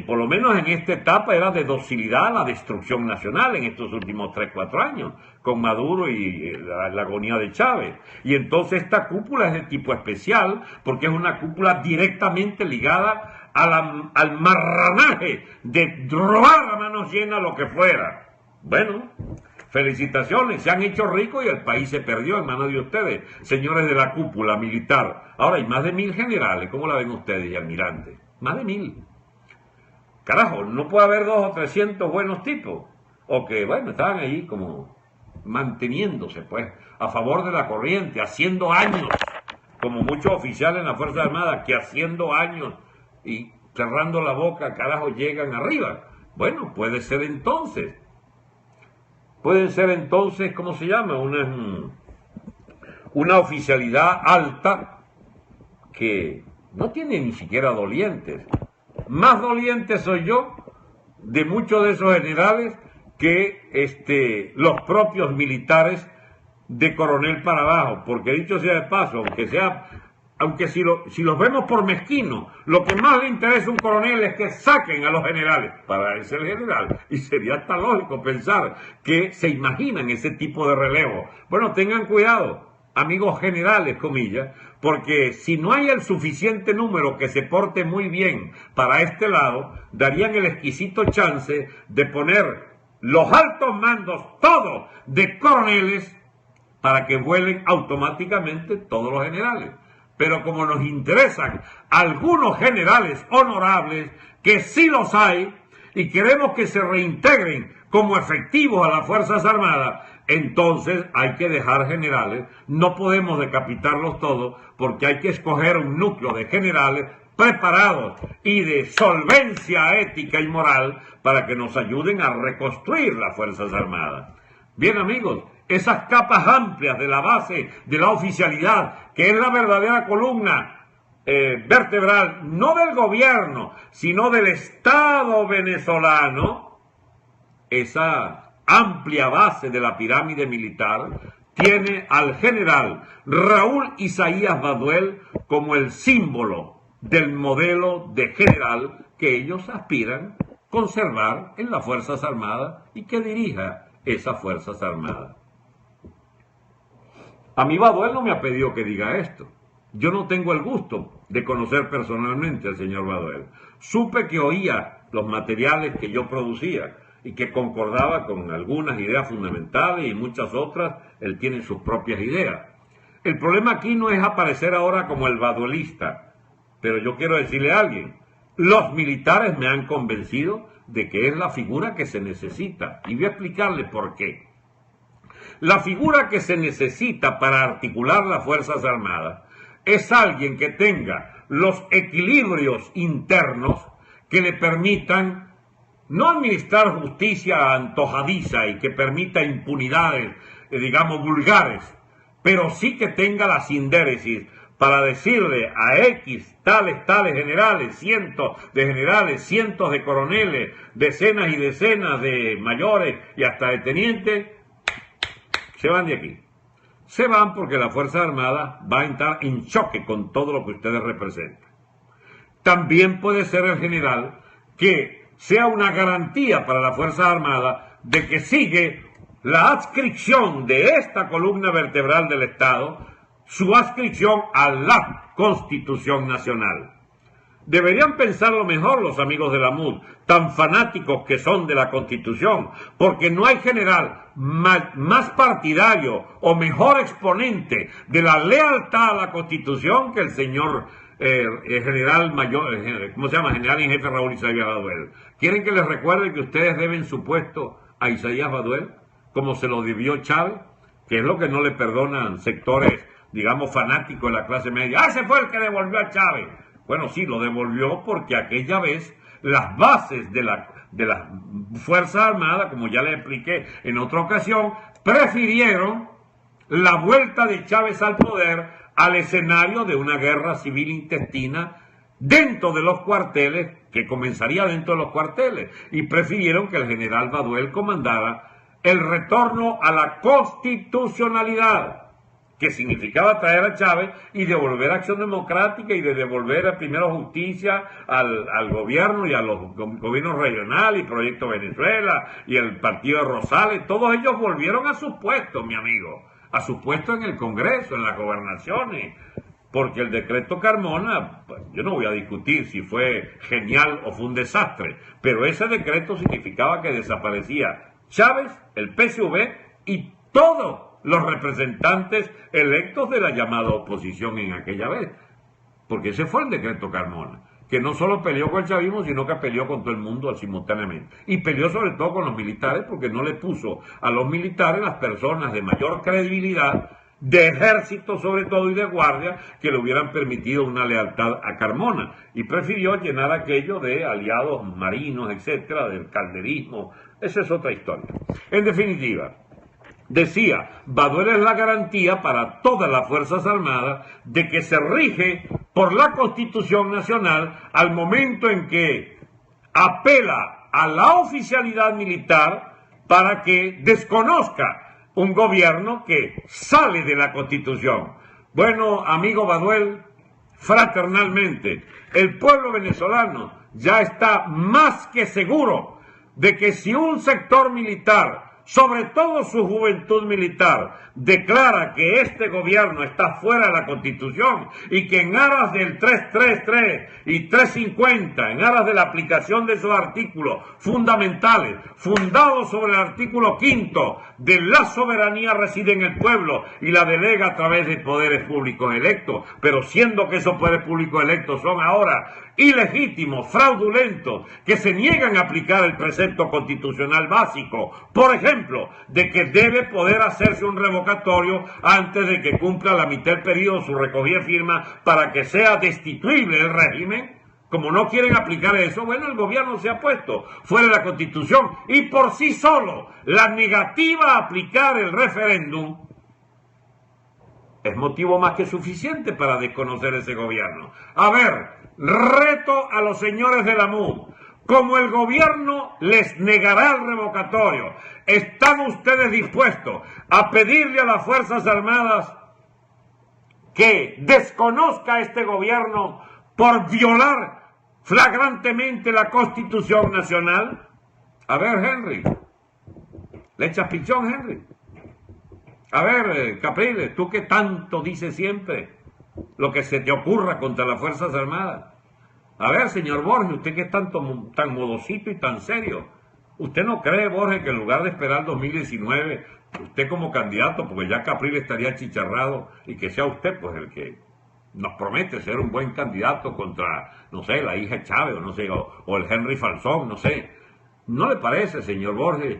Por lo menos en esta etapa era de docilidad a la destrucción nacional en estos últimos 3-4 años, con Maduro y la agonía de Chávez. Y entonces esta cúpula es de tipo especial, porque es una cúpula directamente ligada al marranaje de robar a manos llenas lo que fuera. Bueno, felicitaciones, se han hecho ricos y el país se perdió en manos de ustedes, señores de la cúpula militar. Ahora hay más de 1000 generales, ¿cómo la ven ustedes y almirantes? Más de 1000. Carajo, no puede haber 200 o 300 buenos tipos, o que, estaban ahí como manteniéndose, a favor de la corriente, haciendo años, como muchos oficiales en la Fuerza Armada, que haciendo años y cerrando la boca, llegan arriba. Bueno, puede ser entonces, ¿cómo se llama? Una oficialidad alta que no tiene ni siquiera dolientes. Más doliente soy yo de muchos de esos generales que los propios militares de coronel para abajo, porque dicho sea de paso, aunque si los vemos por mezquinos, lo que más le interesa a un coronel es que saquen a los generales, para ese el general, y sería hasta lógico pensar que se imaginan ese tipo de relevo. Bueno, tengan cuidado, amigos generales, comillas, porque si no hay el suficiente número que se porte muy bien para este lado, darían el exquisito chance de poner los altos mandos, todos, de coroneles, para que vuelen automáticamente todos los generales. Pero como nos interesan algunos generales honorables, que sí los hay, y queremos que se reintegren como efectivos a las Fuerzas Armadas, entonces hay que dejar generales, no podemos decapitarlos todos porque hay que escoger un núcleo de generales preparados y de solvencia ética y moral para que nos ayuden a reconstruir las Fuerzas Armadas. Bien, amigos, esas capas amplias de la base de la oficialidad, que es la verdadera columna vertebral, no del gobierno, sino del Estado venezolano, esa amplia base de la pirámide militar, tiene al general Raúl Isaías Baduel como el símbolo del modelo de general que ellos aspiran conservar en las Fuerzas Armadas y que dirija esas Fuerzas Armadas. A mí Baduel no me ha pedido que diga esto. Yo no tengo el gusto de conocer personalmente al señor Baduel. Supe que oía los materiales que yo producía y que concordaba con algunas ideas fundamentales y muchas otras, él tiene sus propias ideas. El problema aquí no es aparecer ahora como el baduelista, pero yo quiero decirle a alguien, los militares me han convencido de que es la figura que se necesita, y voy a explicarle por qué. La figura que se necesita para articular las Fuerzas Armadas es alguien que tenga los equilibrios internos que le permitan no administrar justicia antojadiza y que permita impunidades, digamos, vulgares, pero sí que tenga la sindéresis para decirle a X, tales generales, cientos de generales, cientos de coroneles, decenas y decenas de mayores y hasta de tenientes, se van de aquí. Se van porque la Fuerza Armada va a entrar en choque con todo lo que ustedes representan. También puede ser el general que sea una garantía para la Fuerza Armada de que sigue la adscripción de esta columna vertebral del Estado, su adscripción a la Constitución Nacional. Deberían pensarlo mejor los amigos de la MUD, tan fanáticos que son de la Constitución, porque no hay general más partidario o mejor exponente de la lealtad a la Constitución que el señor general mayor, general en jefe Raúl Isaías Baduel. ¿Quieren que les recuerde que ustedes deben su puesto a Isaías Baduel, como se lo debió Chávez, que es lo que no le perdonan sectores, digamos, fanáticos de la clase media? ¡Ese fue el que devolvió a Chávez! Bueno, sí, lo devolvió porque aquella vez las bases de las Fuerzas Armadas, como ya les expliqué en otra ocasión, prefirieron la vuelta de Chávez al poder al escenario de una guerra civil intestina dentro de los cuarteles, que comenzaría dentro de los cuarteles, y prefirieron que el general Baduel comandara el retorno a la constitucionalidad, que significaba traer a Chávez y devolver Acción Democrática y de devolver primero justicia al gobierno y a los gobiernos regionales y Proyecto Venezuela y el partido de Rosales. Todos ellos volvieron a sus puestos, mi amigo, a sus puestos en el Congreso, en las gobernaciones, porque el decreto Carmona, pues, yo no voy a discutir si fue genial o fue un desastre, pero ese decreto significaba que desaparecía Chávez, el PSV y todos los representantes electos de la llamada oposición en aquella vez, porque ese fue el decreto Carmona, que no solo peleó con el chavismo, sino que peleó con todo el mundo simultáneamente, y peleó sobre todo con los militares, porque no le puso a los militares las personas de mayor credibilidad, de ejército sobre todo y de guardia, que le hubieran permitido una lealtad a Carmona, y prefirió llenar aquello de aliados marinos, etcétera, del calderismo. Esa es otra historia. En definitiva, decía, Baduel es la garantía para todas las Fuerzas Armadas de que se rige por la Constitución Nacional al momento en que apela a la oficialidad militar para que desconozca un gobierno que sale de la Constitución. Bueno, amigo Baduel, fraternalmente, el pueblo venezolano ya está más que seguro de que si un sector militar, sobre todo su juventud militar, declara que este gobierno está fuera de la Constitución y que en aras del 333 y 350, en aras de la aplicación de esos artículos fundamentales, fundados sobre el artículo 5 de la soberanía reside en el pueblo y la delega a través de poderes públicos electos, pero siendo que esos poderes públicos electos son ahora ilegítimos, fraudulentos, que se niegan a aplicar el precepto constitucional básico, por ejemplo, de que debe poder hacerse un revocatorio antes de que cumpla la mitad del periodo su recogida de firmas para que sea destituible el régimen. Como no quieren aplicar eso, bueno, el gobierno se ha puesto fuera de la Constitución y por sí solo la negativa a aplicar el referéndum es motivo más que suficiente para desconocer ese gobierno. A ver, reto a los señores de la MUD. Como el gobierno les negará el revocatorio, ¿están ustedes dispuestos a pedirle a las Fuerzas Armadas que desconozca a este gobierno por violar flagrantemente la Constitución Nacional? A ver, Henry, le echas pichón, Henry. A ver, Capriles, tú que tanto dices siempre lo que se te ocurra contra las Fuerzas Armadas. A ver, señor Borges, usted que es tan modosito y tan serio. ¿Usted no cree, Borges, que en lugar de esperar 2019, usted como candidato, porque ya Capriles estaría chicharrado, y que sea usted pues el que nos promete ser un buen candidato contra, no sé, la hija Chávez, o no sé, o el Henry Falzón, no sé? ¿No le parece, señor Borges,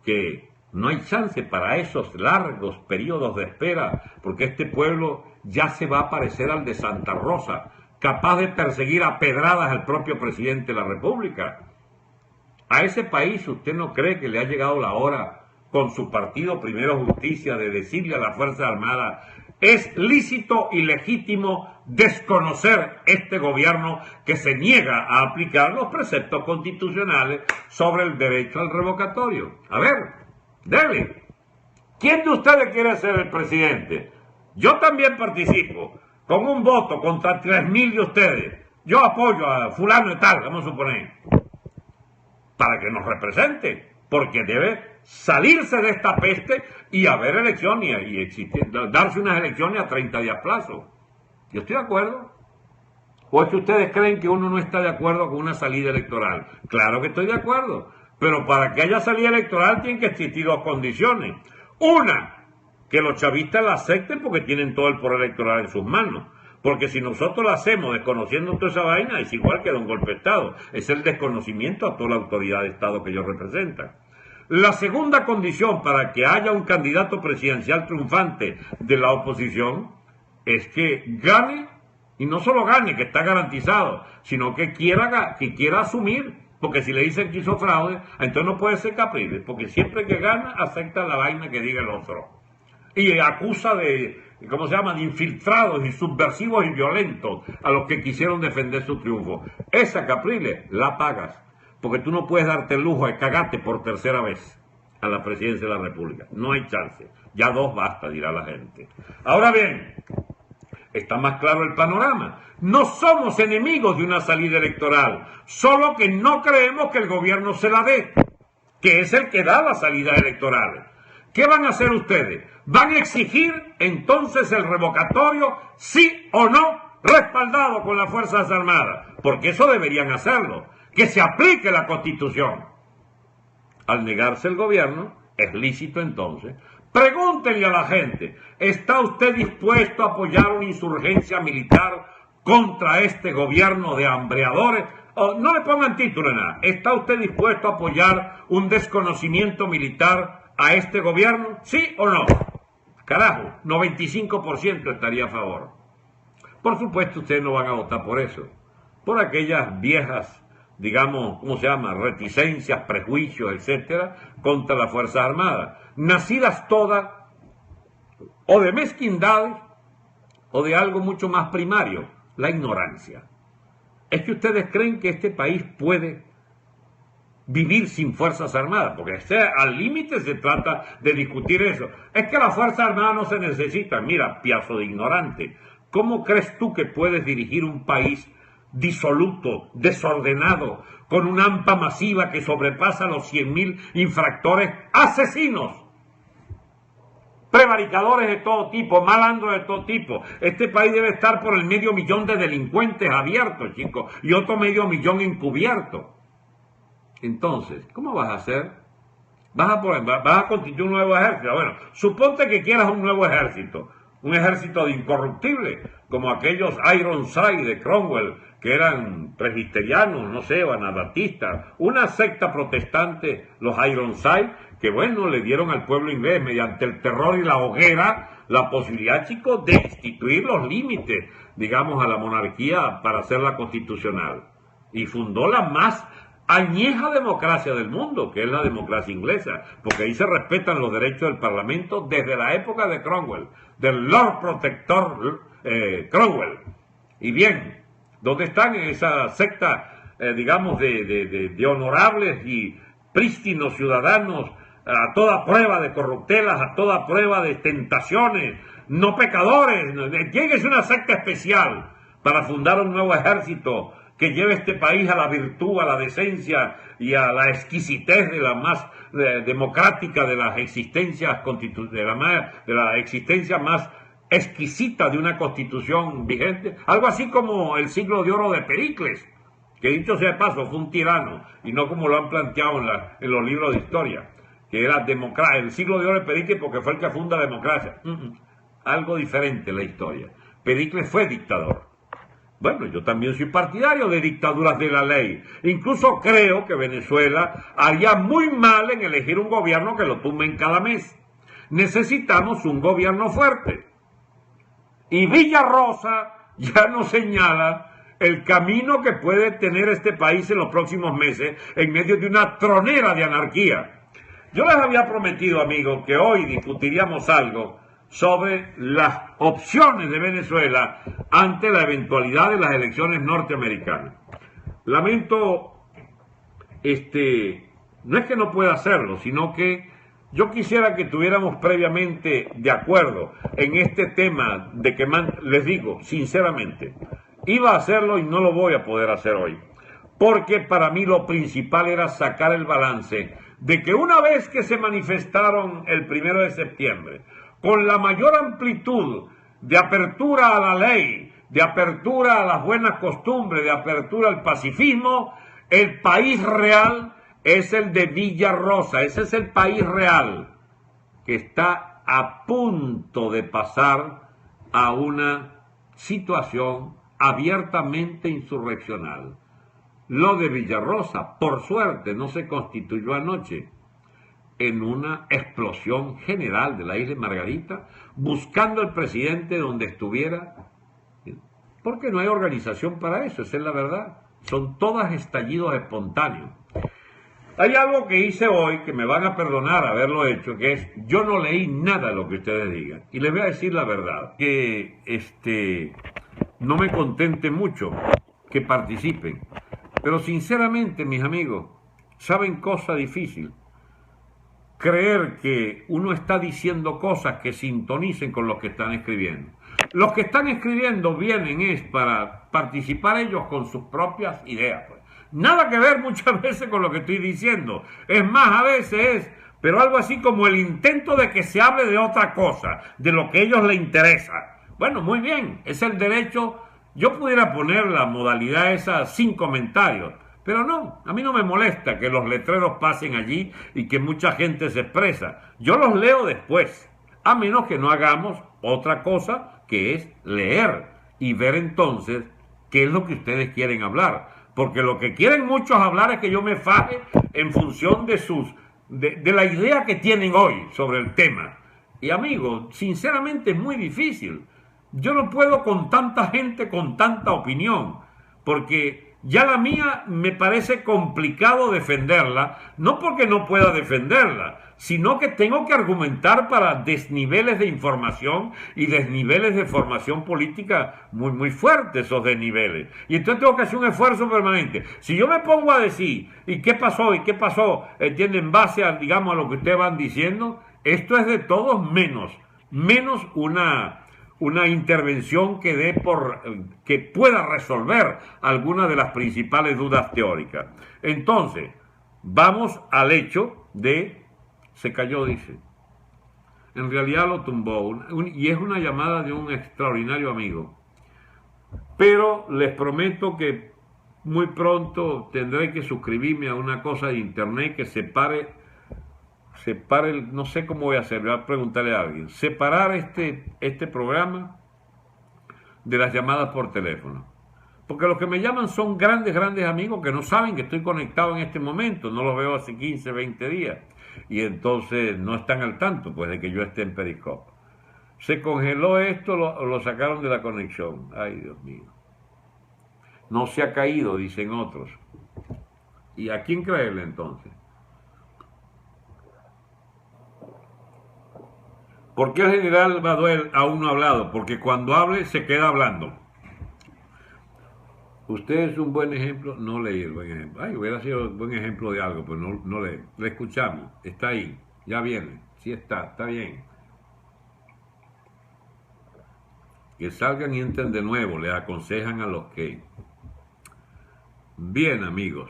que no hay chance para esos largos periodos de espera, porque este pueblo ya se va a parecer al de Santa Rosa, capaz de perseguir a pedradas al propio presidente de la República? ¿A ese país usted no cree que le ha llegado la hora, con su partido Primero Justicia, de decirle a la Fuerza Armada: es lícito y legítimo desconocer este gobierno que se niega a aplicar los preceptos constitucionales sobre el derecho al revocatorio? A ver, dele. ¿Quién de ustedes quiere ser el presidente? Yo también participo, con un voto contra 3.000 de ustedes. Yo apoyo a fulano y tal, vamos a suponer, para que nos represente, porque debe salirse de esta peste y haber elecciones darse unas elecciones a 30 días plazo. Yo estoy de acuerdo. ¿O es que ustedes creen que uno no está de acuerdo con una salida electoral? Claro que estoy de acuerdo, pero para que haya salida electoral tienen que existir dos condiciones. Una, que los chavistas la acepten porque tienen todo el poder electoral en sus manos. Porque si nosotros lo hacemos desconociendo toda esa vaina, es igual que era un golpe de Estado. Es el desconocimiento a toda la autoridad de Estado que ellos representan. La segunda condición para que haya un candidato presidencial triunfante de la oposición es que gane, y no solo gane, que está garantizado, sino que quiera asumir, porque si le dicen que hizo fraude, entonces no puede ser Capriles, porque siempre que gana acepta la vaina que diga el otro. Y acusa de, ¿cómo se llama?, de infiltrados y subversivos y violentos a los que quisieron defender su triunfo. Esa, Capriles, la pagas, porque tú no puedes darte el lujo de cagarte por tercera vez a la presidencia de la República. No hay chance. Ya dos basta, dirá la gente. Ahora bien, está más claro el panorama. No somos enemigos de una salida electoral, solo que no creemos que el gobierno se la dé, que es el que da la salida electoral. ¿Qué van a hacer ustedes? ¿Van a exigir entonces el revocatorio, sí o no, respaldado con las Fuerzas Armadas? Porque eso deberían hacerlo, que se aplique la Constitución. Al negarse el gobierno, es lícito entonces. Pregúntenle a la gente, ¿está usted dispuesto a apoyar una insurgencia militar contra este gobierno de hambreadores? No le pongan título en nada. ¿Está usted dispuesto a apoyar un desconocimiento militar a este gobierno? ¿Sí o no? Carajo, 95% estaría a favor. Por supuesto, ustedes no van a votar por eso, por aquellas viejas, digamos, ¿cómo se llama?, reticencias, prejuicios, etcétera, contra las Fuerzas Armadas, nacidas todas o de mezquindades o de algo mucho más primario, la ignorancia. Es que ustedes creen que este país puede vivir sin Fuerzas Armadas, porque al límite se trata de discutir eso. Es que las Fuerzas Armadas no se necesitan. Mira, piazo de ignorante, ¿cómo crees tú que puedes dirigir un país disoluto, desordenado, con una AMPA masiva que sobrepasa los 100.000 infractores, asesinos, prevaricadores de todo tipo, malandros de todo tipo? Este país debe estar por el 500.000 de delincuentes abiertos, chicos, y otro 500.000 encubiertos. Entonces, ¿cómo vas a hacer? ¿Vas a constituir un nuevo ejército? Bueno, suponte que quieras un nuevo ejército. un ejército de incorruptibles, como aquellos Ironside de Cromwell, que eran presbiterianos, no sé, o anabaptistas, una secta protestante, los Ironside, que bueno, le dieron al pueblo inglés mediante el terror y la hoguera la posibilidad, chicos, de instituir los límites, digamos, a la monarquía para hacerla constitucional. Y fundó la más añeja democracia del mundo, que es la democracia inglesa, porque ahí se respetan los derechos del Parlamento desde la época de Cromwell, del Lord Protector Cromwell. Y bien, ¿dónde están en esa secta, digamos, de honorables y prístinos ciudadanos, a toda prueba de corruptelas, a toda prueba de tentaciones, no pecadores? Tiene que ser una secta especial para fundar un nuevo ejército que lleve este país a la virtud, a la decencia y a la exquisitez de la más democrática de las existencias de la existencia más exquisita de una constitución vigente, algo así como el siglo de oro de Pericles, que dicho sea de paso fue un tirano y no como lo han planteado en los libros de historia, que era el siglo de oro de Pericles porque fue el que funda la democracia. Algo diferente la historia. Pericles fue dictador. Bueno, yo también soy partidario de dictaduras de la ley. Incluso creo que Venezuela haría muy mal en elegir un gobierno que lo tumben cada mes. Necesitamos un gobierno fuerte. Y Villarrosa ya nos señala el camino que puede tener este país en los próximos meses en medio de una tronera de anarquía. Yo les había prometido, amigos, que hoy discutiríamos algo sobre las opciones de Venezuela ante la eventualidad de las elecciones norteamericanas. Lamento, no es que no pueda hacerlo, sino que yo quisiera que tuviéramos previamente de acuerdo en este tema de que les digo, sinceramente, iba a hacerlo y no lo voy a poder hacer hoy, porque para mí lo principal era sacar el balance de que una vez que se manifestaron el 1 de septiembre, con la mayor amplitud de apertura a la ley, de apertura a las buenas costumbres, de apertura al pacifismo, el país real es el de Villarrosa. Ese es el país real que está a punto de pasar a una situación abiertamente insurreccional. Lo de Villarrosa, por suerte, no se constituyó anoche en una explosión general de la isla de Margarita, buscando al presidente donde estuviera, porque no hay organización para eso, esa es la verdad. Son todas estallidos espontáneos. Hay algo que hice hoy, que me van a perdonar haberlo hecho, que es, yo no leí nada de lo que ustedes digan, y les voy a decir la verdad, que no me contente mucho que participen, pero sinceramente, mis amigos, ¿saben cosa difícil? Creer que uno está diciendo cosas que sintonicen con los que están escribiendo. Los que están escribiendo vienen es para participar ellos con sus propias ideas. Pues. Nada que ver muchas veces con lo que estoy diciendo. Es más, a veces pero algo así como el intento de que se hable de otra cosa, de lo que a ellos les interesa. Bueno, muy bien, es el derecho. Yo pudiera poner la modalidad esa sin comentarios. Pero no, a mí no me molesta que los letreros pasen allí y que mucha gente se expresa. Yo los leo después, a menos que no hagamos otra cosa que es leer y ver entonces qué es lo que ustedes quieren hablar. Porque lo que quieren muchos hablar es que yo me faje en función de la idea que tienen hoy sobre el tema. Y amigos, sinceramente es muy difícil. Yo no puedo con tanta gente, con tanta opinión, porque ya la mía me parece complicado defenderla, no porque no pueda defenderla, sino que tengo que argumentar para desniveles de información y desniveles de formación política muy, muy fuertes, esos desniveles. Y entonces tengo que hacer un esfuerzo permanente. Si yo me pongo a decir, ¿y qué pasó? ¿Y qué pasó? ¿Entienden? En base a, digamos, a lo que ustedes van diciendo, esto es de todos menos una intervención que pueda resolver algunas de las principales dudas teóricas. Entonces, vamos al hecho de, se cayó, dice. En realidad lo tumbó, y es una llamada de un extraordinario amigo. Pero les prometo que muy pronto tendré que suscribirme a una cosa de internet que separe no sé cómo voy a hacer, voy a preguntarle a alguien, separar este programa de las llamadas por teléfono. Porque los que me llaman son grandes amigos que no saben que estoy conectado en este momento, no los veo hace 15, 20 días, y entonces no están al tanto pues de que yo esté en Periscope. Se congeló esto, lo sacaron de la conexión. Ay, Dios mío. No se ha caído, dicen otros. ¿Y a quién creerle entonces? ¿Por qué el general Baduel aún no ha hablado? Porque cuando hable se queda hablando. Usted es un buen ejemplo, no leí el buen ejemplo. Ay, hubiera sido un buen ejemplo de algo, pero no leí. Le escuchamos, está ahí, ya viene, sí está bien. Que salgan y entren de nuevo, le aconsejan a los que... Bien, amigos.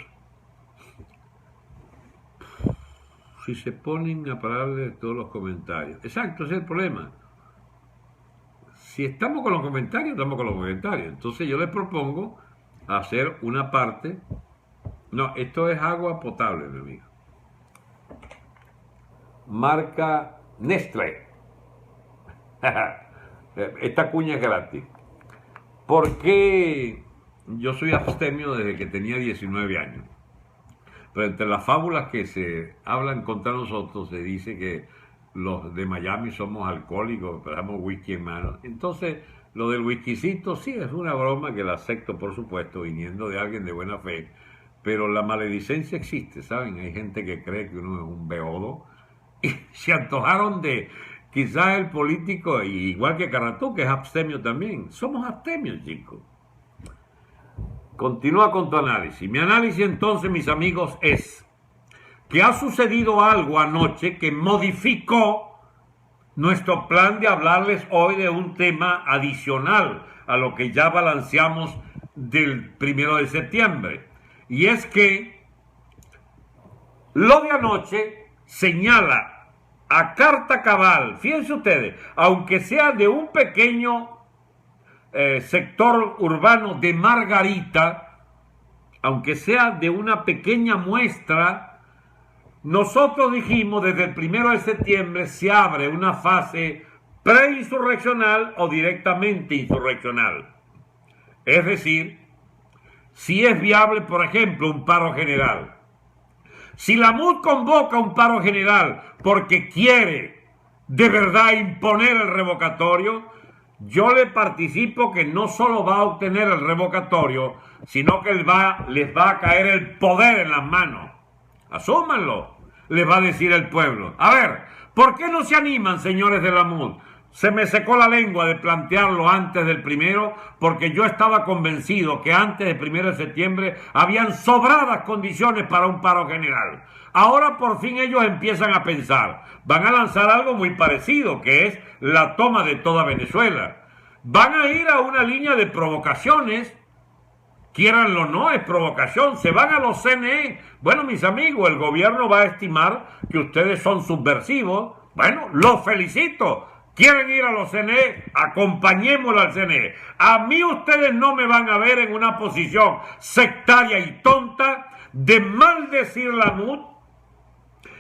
Si se ponen a pararle todos los comentarios. Exacto, ese es el problema. Si estamos con los comentarios, estamos con los comentarios. Entonces yo les propongo hacer una parte. No, esto es agua potable, mi amigo. Marca Nestlé. Esta cuña es gratis. ¿Por qué yo soy abstemio desde que tenía 19 años? Pero entre las fábulas que se hablan contra nosotros se dice que los de Miami somos alcohólicos, pero damos whisky en mano. Entonces, lo del whiskycito sí es una broma que la acepto, por supuesto, viniendo de alguien de buena fe, pero la maledicencia existe, ¿saben? Hay gente que cree que uno es un beodo y se antojaron de quizás el político, igual que Carratú, que es abstemio también. Somos abstemios, chicos. Continúa con tu análisis. Mi análisis entonces, mis amigos, es que ha sucedido algo anoche que modificó nuestro plan de hablarles hoy de un tema adicional a lo que ya balanceamos del 1 de septiembre. Y es que lo de anoche señala a carta cabal, fíjense ustedes, aunque sea de un pequeño sector urbano de Margarita, aunque sea de una pequeña muestra, nosotros dijimos desde el 1 de septiembre se abre una fase preinsurreccional o directamente insurreccional. Es decir, si es viable, por ejemplo, un paro general. Si la MUD convoca un paro general porque quiere de verdad imponer el revocatorio, yo le participo que no solo va a obtener el revocatorio, sino que les va a caer el poder en las manos. Asúmanlo, les va a decir el pueblo. A ver, ¿por qué no se animan, señores de la MUD? Se me secó la lengua de plantearlo antes del 1, porque yo estaba convencido que antes del 1 de septiembre habían sobradas condiciones para un paro general. Ahora por fin ellos empiezan a pensar, van a lanzar algo muy parecido, que es la toma de toda Venezuela. Van a ir a una línea de provocaciones, quieranlo o no, es provocación, se van a los CNE. Bueno, mis amigos, el gobierno va a estimar que ustedes son subversivos. Bueno, los felicito. ¿Quieren ir a los CNE? Acompañémoslo al CNE. A mí ustedes no me van a ver en una posición sectaria y tonta de maldecir la MUD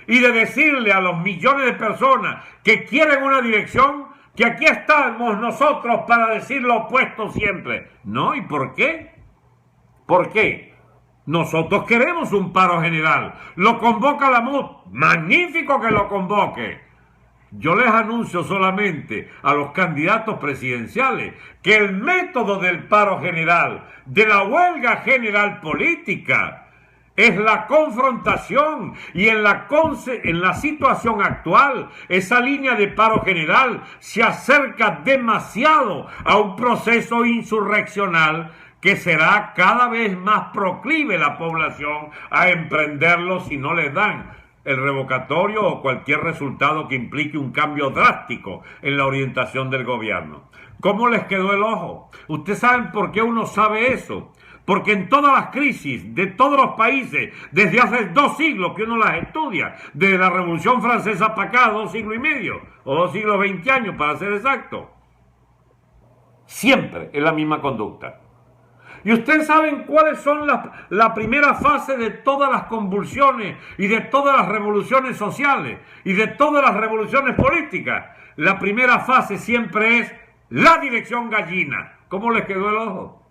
y de decirle a los millones de personas que quieren una dirección que aquí estamos nosotros para decir lo opuesto siempre. ¿No? ¿Y por qué? ¿Por qué? Nosotros queremos un paro general. Lo convoca la MUD. Magnífico que lo convoque. Yo les anuncio solamente a los candidatos presidenciales que el método del paro general, de la huelga general política, es la confrontación, y en la situación actual, esa línea de paro general se acerca demasiado a un proceso insurreccional que será cada vez más proclive la población a emprenderlo si no les dan el revocatorio o cualquier resultado que implique un cambio drástico en la orientación del gobierno. ¿Cómo les quedó el ojo? ¿Ustedes saben por qué uno sabe eso? Porque en todas las crisis de todos los países, desde hace 2 siglos que uno las estudia, desde la Revolución Francesa para acá, 2 siglos y medio, o 2 siglos 20 años para ser exacto, siempre es la misma conducta. ¿Y ustedes saben cuáles son la primera fase de todas las convulsiones y de todas las revoluciones sociales y de todas las revoluciones políticas? La primera fase siempre es la dirección gallina. ¿Cómo les quedó el ojo?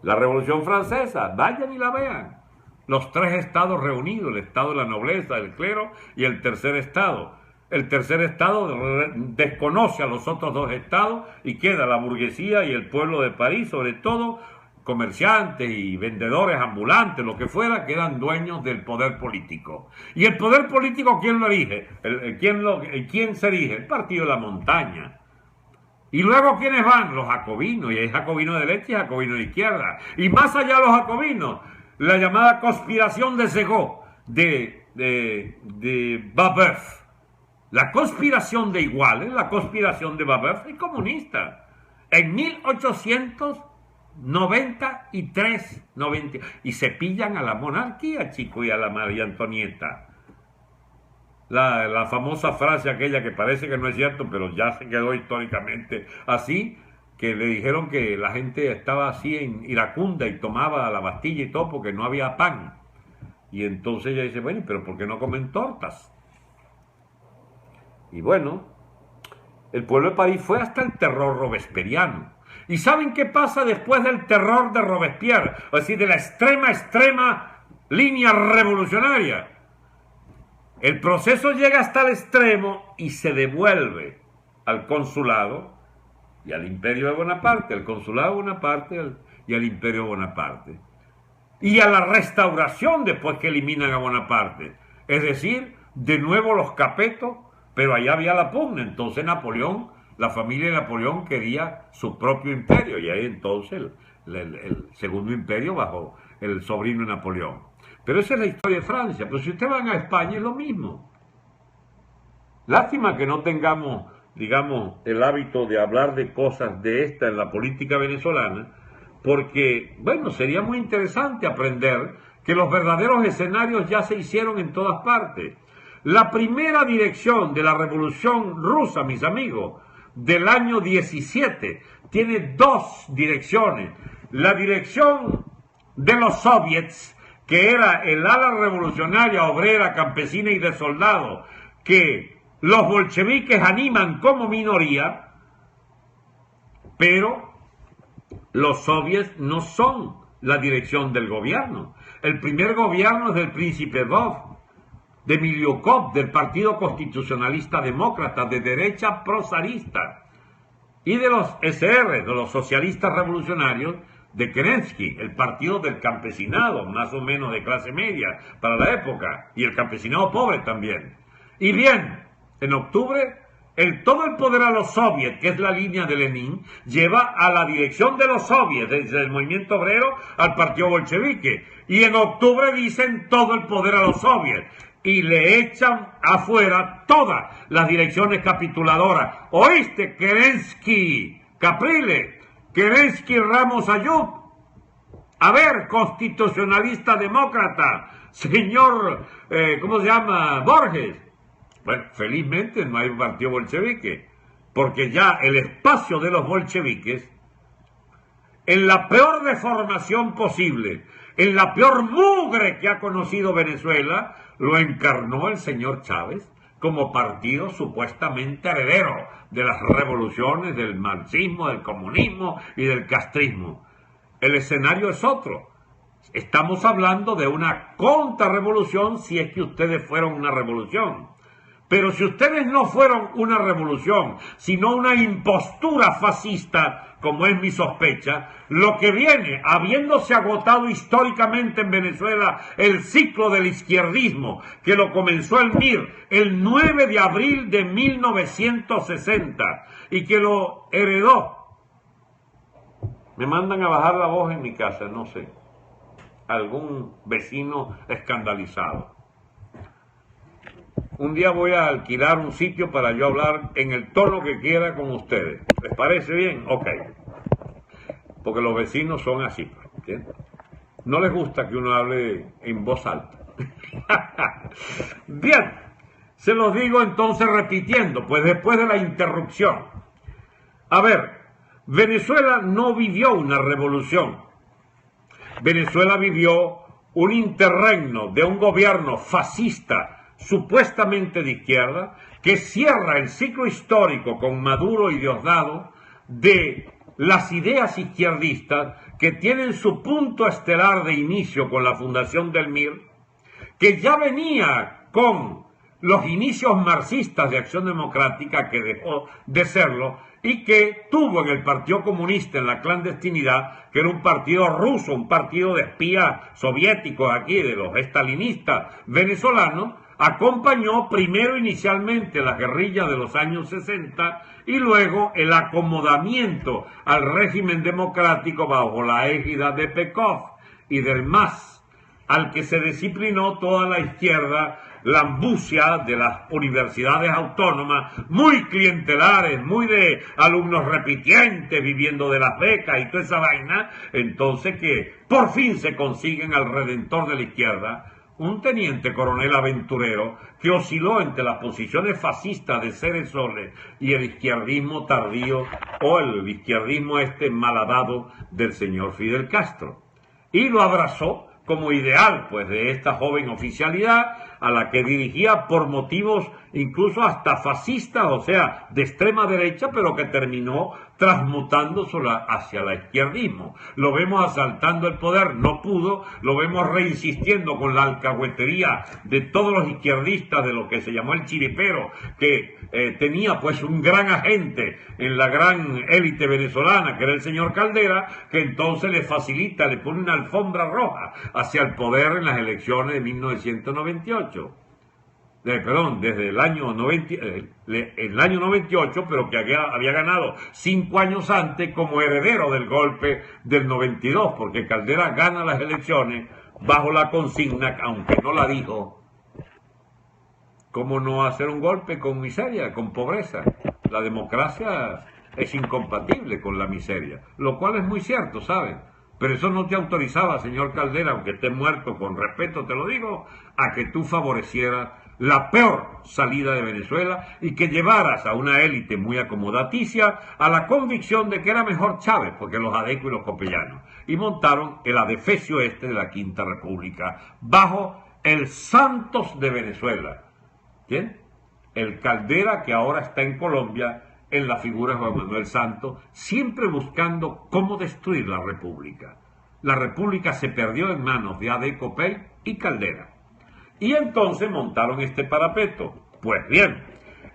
La Revolución Francesa, vayan y la vean. Los tres estados reunidos, el estado de la nobleza, el clero y el tercer estado. El tercer estado desconoce a los otros dos estados y queda la burguesía y el pueblo de París, sobre todo comerciantes y vendedores ambulantes, lo que fuera, quedan dueños del poder político. ¿Y el poder político quién lo elige? ¿Quién se elige? El partido de la montaña. Y luego, ¿quiénes van? Los jacobinos, y hay jacobinos de derecha y jacobinos de izquierda. Y más allá de los jacobinos, la llamada conspiración de Segot, de Babeuf. La conspiración de Iguales, la conspiración de Babeuf es comunista. En 1893, y se pillan a la monarquía, chico, y a la María Antonieta. La famosa frase aquella que parece que no es cierto, pero ya se quedó históricamente así, que le dijeron que la gente estaba así iracunda y tomaba la Bastilla y todo porque no había pan. Y entonces ella dice, bueno, pero ¿por qué no comen tortas? Y bueno, el pueblo de París fue hasta el terror robesperiano. ¿Y saben qué pasa después del terror de Robespierre? Es decir, de la extrema línea revolucionaria. El proceso llega hasta el extremo y se devuelve al consulado y al imperio de Bonaparte, al consulado de Bonaparte y al imperio de Bonaparte. Y a la restauración después que eliminan a Bonaparte. Es decir, de nuevo los capetos, pero allá había la pugna. Entonces Napoleón, la familia de Napoleón quería su propio imperio. Y ahí entonces el segundo imperio bajo el sobrino de Napoleón. Pero esa es la historia de Francia. Pero si ustedes van a España es lo mismo. Lástima que no tengamos, digamos, el hábito de hablar de cosas de esta en la política venezolana, porque, bueno, sería muy interesante aprender que los verdaderos escenarios ya se hicieron en todas partes. La primera dirección de la Revolución Rusa, mis amigos, del año 17, tiene dos direcciones. La dirección de los soviets, que era el ala revolucionaria, obrera, campesina y de soldados, que los bolcheviques animan como minoría, pero los soviets no son la dirección del gobierno. El primer gobierno es del príncipe Vov, de Miliukov, del Partido Constitucionalista Demócrata, de derecha prosarista, y de los SR, de los socialistas revolucionarios, de Kerensky, el partido del campesinado, más o menos de clase media para la época, y el campesinado pobre también. Y bien, en octubre, todo el poder a los soviets, que es la línea de Lenin, lleva a la dirección de los soviets, desde el movimiento obrero al partido bolchevique. Y en octubre dicen todo el poder a los soviets. Y le echan afuera todas las direcciones capituladoras. ¿Oíste, Kerensky, Capriles, Kerensky, Ramos Ayub? A ver, constitucionalista demócrata, señor, ¿cómo se llama? Borges. Bueno, felizmente no hay un partido bolchevique, porque ya el espacio de los bolcheviques, en la peor deformación posible, en la peor mugre que ha conocido Venezuela, lo encarnó el señor Chávez como partido supuestamente heredero de las revoluciones del marxismo, del comunismo y del castrismo. El escenario es otro. Estamos hablando de una contrarrevolución si es que ustedes fueron una revolución. Pero si ustedes no fueron una revolución, sino una impostura fascista, como es mi sospecha, lo que viene, habiéndose agotado históricamente en Venezuela el ciclo del izquierdismo, que lo comenzó el MIR el 9 de abril de 1960, y que lo heredó. Me mandan a bajar la voz en mi casa, no sé, algún vecino escandalizado. Un día voy a alquilar un sitio para yo hablar en el tono que quiera con ustedes. ¿Les parece bien? Ok. Porque los vecinos son así, ¿entiendes? No les gusta que uno hable en voz alta. Bien, se los digo entonces repitiendo, pues después de la interrupción. A ver, Venezuela no vivió una revolución. Venezuela vivió un interregno de un gobierno fascista, supuestamente de izquierda, que cierra el ciclo histórico con Maduro y Diosdado de las ideas izquierdistas que tienen su punto estelar de inicio con la fundación del MIR, que ya venía con los inicios marxistas de Acción Democrática, que dejó de serlo, y que tuvo en el Partido Comunista en la clandestinidad, que era un partido ruso, un partido de espías soviéticos aquí, de los estalinistas venezolanos, acompañó primero inicialmente las guerrillas de los años 60 y luego el acomodamiento al régimen democrático bajo la égida de Pekov y del MAS, al que se disciplinó toda la izquierda lambucia de las universidades autónomas, muy clientelares, muy de alumnos repitientes, viviendo de las becas y toda esa vaina. Entonces que por fin se consiguen al redentor de la izquierda, un teniente coronel aventurero que osciló entre las posiciones fascistas de Ceresole y el izquierdismo tardío o el izquierdismo malhadado del señor Fidel Castro, y lo abrazó como ideal pues de esta joven oficialidad a la que dirigía por motivos incluso hasta fascistas, o sea, de extrema derecha, pero que terminó transmutándose hacia el izquierdismo. Lo vemos asaltando el poder, no pudo, lo vemos reinsistiendo con la alcahuetería de todos los izquierdistas de lo que se llamó el chiripero, que tenía pues un gran agente en la gran élite venezolana, que era el señor Caldera, que entonces le facilita, le pone una alfombra roja hacia el poder en las elecciones de 1998. Desde el año 98, pero que había ganado 5 años antes como heredero del golpe del 92, porque Caldera gana las elecciones bajo la consigna, aunque no la dijo, ¿cómo no hacer un golpe con miseria, con pobreza? La democracia es incompatible con la miseria, lo cual es muy cierto, ¿saben? Pero eso no te autorizaba, señor Caldera, aunque esté muerto, con respeto te lo digo, a que tú favorecieras la peor salida de Venezuela y que llevaras a una élite muy acomodaticia a la convicción de que era mejor Chávez, porque los adecos y los copellanos, y montaron el adefesio de la Quinta República, bajo el Santos de Venezuela. ¿Quién? El Caldera, que ahora está en Colombia, en la figura de Juan Manuel Santos, siempre buscando cómo destruir la República. La República se perdió en manos de Adeco Pey y Caldera. Y entonces montaron este parapeto. Pues bien,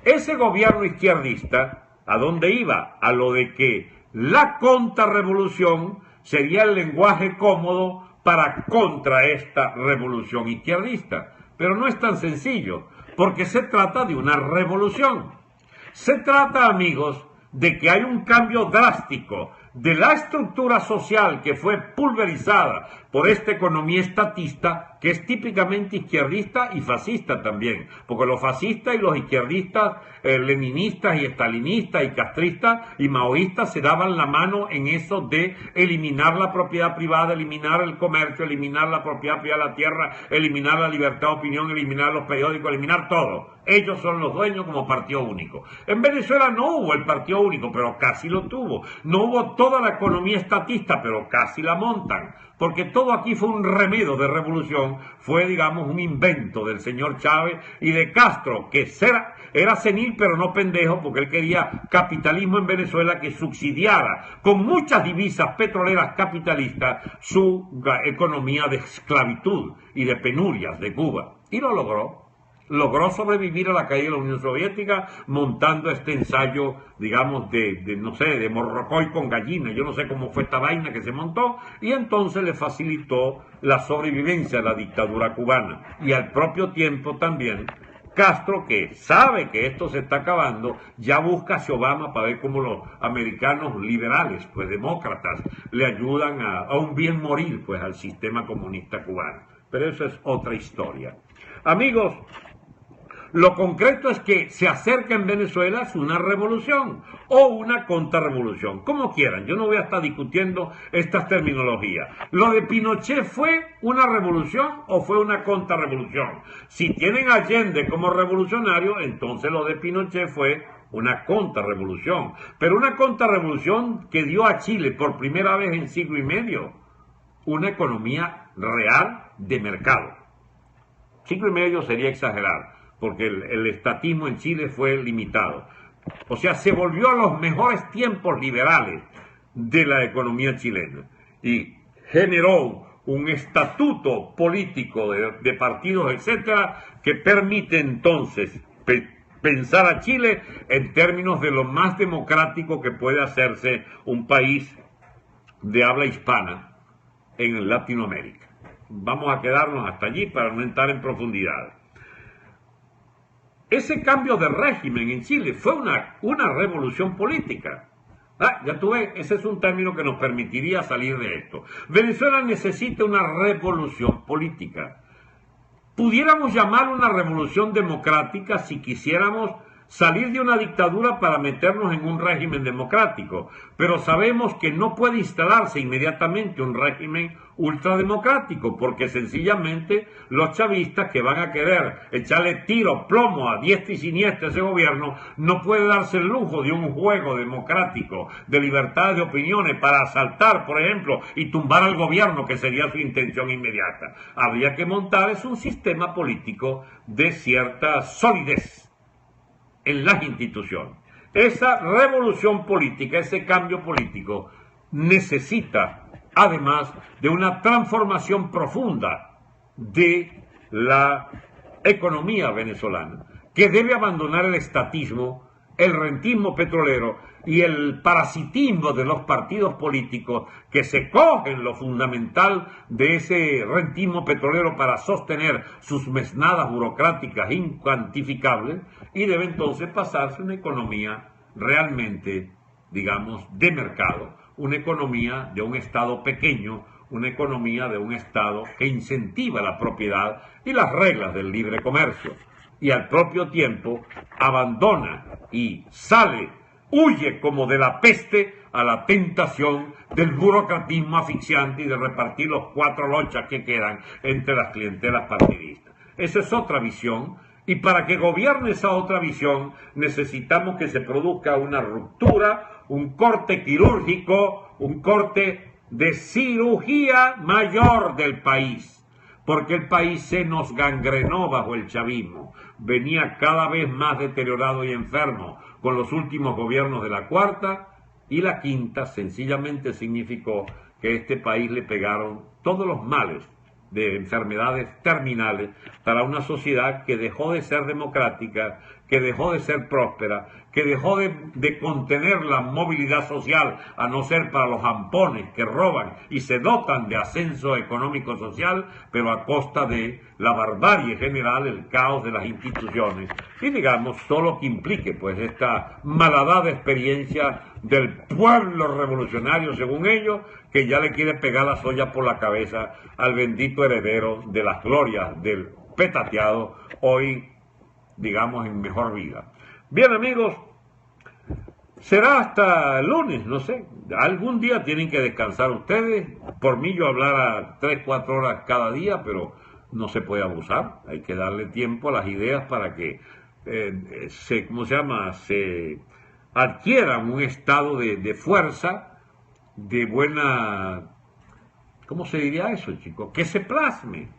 ese gobierno izquierdista, ¿a dónde iba? A lo de que la contrarrevolución sería el lenguaje cómodo para contra esta revolución izquierdista. Pero no es tan sencillo, porque se trata de una revolución. Se trata, amigos, de que hay un cambio drástico de la estructura social que fue pulverizada por esta economía estatista, que es típicamente izquierdista y fascista también, porque los fascistas y los izquierdistas, leninistas y estalinistas y castristas y maoístas se daban la mano en eso de eliminar la propiedad privada, eliminar el comercio, eliminar la propiedad privada de la tierra, eliminar la libertad de opinión, eliminar los periódicos, eliminar todo. Ellos son los dueños como partido único. En Venezuela no hubo el partido único, pero casi lo tuvo. No hubo toda la economía estatista, pero casi la montan. Porque todo aquí fue un remedio de revolución, fue, digamos, un invento del señor Chávez y de Castro, que era senil pero no pendejo, porque él quería capitalismo en Venezuela que subsidiara con muchas divisas petroleras capitalistas su economía de esclavitud y de penurias de Cuba. Y lo logró. Logró sobrevivir a la caída de la Unión Soviética montando este ensayo, digamos, de morrocoy con gallina. Yo no sé cómo fue esta vaina que se montó, y entonces le facilitó la sobrevivencia de la dictadura cubana. Y al propio tiempo también Castro, que sabe que esto se está acabando, ya busca hacia Obama para ver cómo los americanos liberales, pues demócratas, le ayudan a un bien morir pues al sistema comunista cubano. Pero eso es otra historia. Amigos, lo concreto es que se acerca en Venezuela una revolución o una contrarrevolución, como quieran. Yo no voy a estar discutiendo estas terminologías. ¿Lo de Pinochet fue una revolución o fue una contrarrevolución? Si tienen a Allende como revolucionario, entonces lo de Pinochet fue una contrarrevolución, pero una contrarrevolución que dio a Chile por primera vez en siglo y medio una economía real de mercado. Siglo y medio sería exagerar, porque el estatismo en Chile fue limitado. O sea, se volvió a los mejores tiempos liberales de la economía chilena y generó un estatuto político de partidos, etcétera, que permite entonces pensar a Chile en términos de lo más democrático que puede hacerse un país de habla hispana en Latinoamérica. Vamos a quedarnos hasta allí para no entrar en profundidad. Ese cambio de régimen en Chile fue una revolución política. Ya tú ves, ese es un término que nos permitiría salir de esto. Venezuela necesita una revolución política. Pudiéramos llamarlo una revolución democrática si quisiéramos salir de una dictadura para meternos en un régimen democrático, pero sabemos que no puede instalarse inmediatamente un régimen ultrademocrático, porque sencillamente los chavistas que van a querer echarle tiro, plomo a diestra y siniestra a ese gobierno, no puede darse el lujo de un juego democrático de libertad de opiniones para asaltar, por ejemplo, y tumbar al gobierno, que sería su intención inmediata. Habría que montar un sistema político de cierta solidez en las instituciones. Esa revolución política, ese cambio político, necesita, además, de una transformación profunda de la economía venezolana, que debe abandonar el estatismo, el rentismo petrolero y el parasitismo de los partidos políticos que se cogen lo fundamental de ese rentismo petrolero para sostener sus mesnadas burocráticas incuantificables, y debe entonces pasarse a una economía realmente, digamos, de mercado, una economía de un Estado pequeño, una economía de un Estado que incentiva la propiedad y las reglas del libre comercio, y al propio tiempo abandona y huye como de la peste a la tentación del burocratismo asfixiante y de repartir los 4 lochas que quedan entre las clientelas partidistas. Esa es otra visión, y para que gobierne esa otra visión necesitamos que se produzca una ruptura, un corte quirúrgico, un corte de cirugía mayor del país, porque el país se nos gangrenó bajo el chavismo, venía cada vez más deteriorado y enfermo con los últimos gobiernos de la cuarta, y la quinta sencillamente significó que a este país le pegaron todos los males de enfermedades terminales para una sociedad que dejó de ser democrática, que dejó de ser próspera, que dejó de contener la movilidad social, a no ser para los ampones que roban y se dotan de ascenso económico-social, pero a costa de la barbarie general, el caos de las instituciones, y digamos, todo lo que implique pues esta malhadada experiencia del pueblo revolucionario, según ellos, que ya le quiere pegar la soya por la cabeza al bendito heredero de las glorias del petateado, hoy, digamos, en mejor vida. Bien, amigos, será hasta el lunes, no sé, algún día tienen que descansar ustedes. Por mí yo hablara 3-4 horas cada día, pero no se puede abusar, hay que darle tiempo a las ideas para que se adquieran un estado de fuerza, de buena, ¿cómo se diría eso, chicos? Que se plasme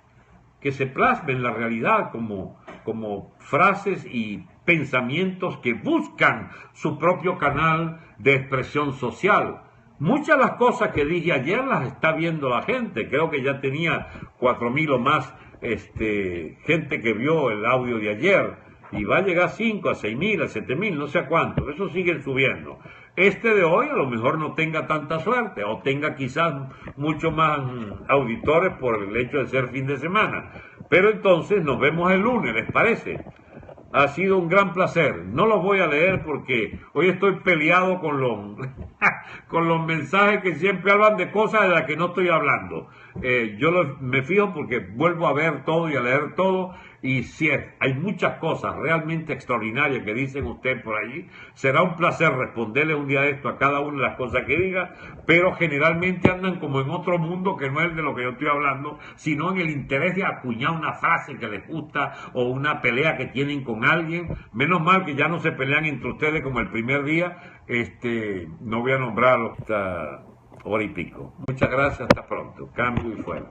en la realidad como frases y pensamientos que buscan su propio canal de expresión social. Muchas de las cosas que dije ayer las está viendo la gente. Creo que ya tenía 4.000 o más gente que vio el audio de ayer, y va a llegar a 5, a 6.000, a 7.000, no sé a cuánto. Eso siguen subiendo. Este de hoy a lo mejor no tenga tanta suerte, o tenga quizás mucho más auditores por el hecho de ser fin de semana. Pero entonces nos vemos el lunes, ¿les parece? Ha sido un gran placer. No los voy a leer porque hoy estoy peleado con los con los mensajes que siempre hablan de cosas de las que no estoy hablando. Me fijo porque vuelvo a ver todo y a leer todo, y si hay muchas cosas realmente extraordinarias que dicen usted por allí, será un placer responderle un día de esto a cada una de las cosas que diga, pero generalmente andan como en otro mundo que no es de lo que yo estoy hablando, sino en el interés de acuñar una frase que les gusta o una pelea que tienen con alguien. Menos mal que ya no se pelean entre ustedes como el primer día. No voy a nombrarlo hasta hora y pico. Muchas gracias, hasta pronto. Cambio y fuera.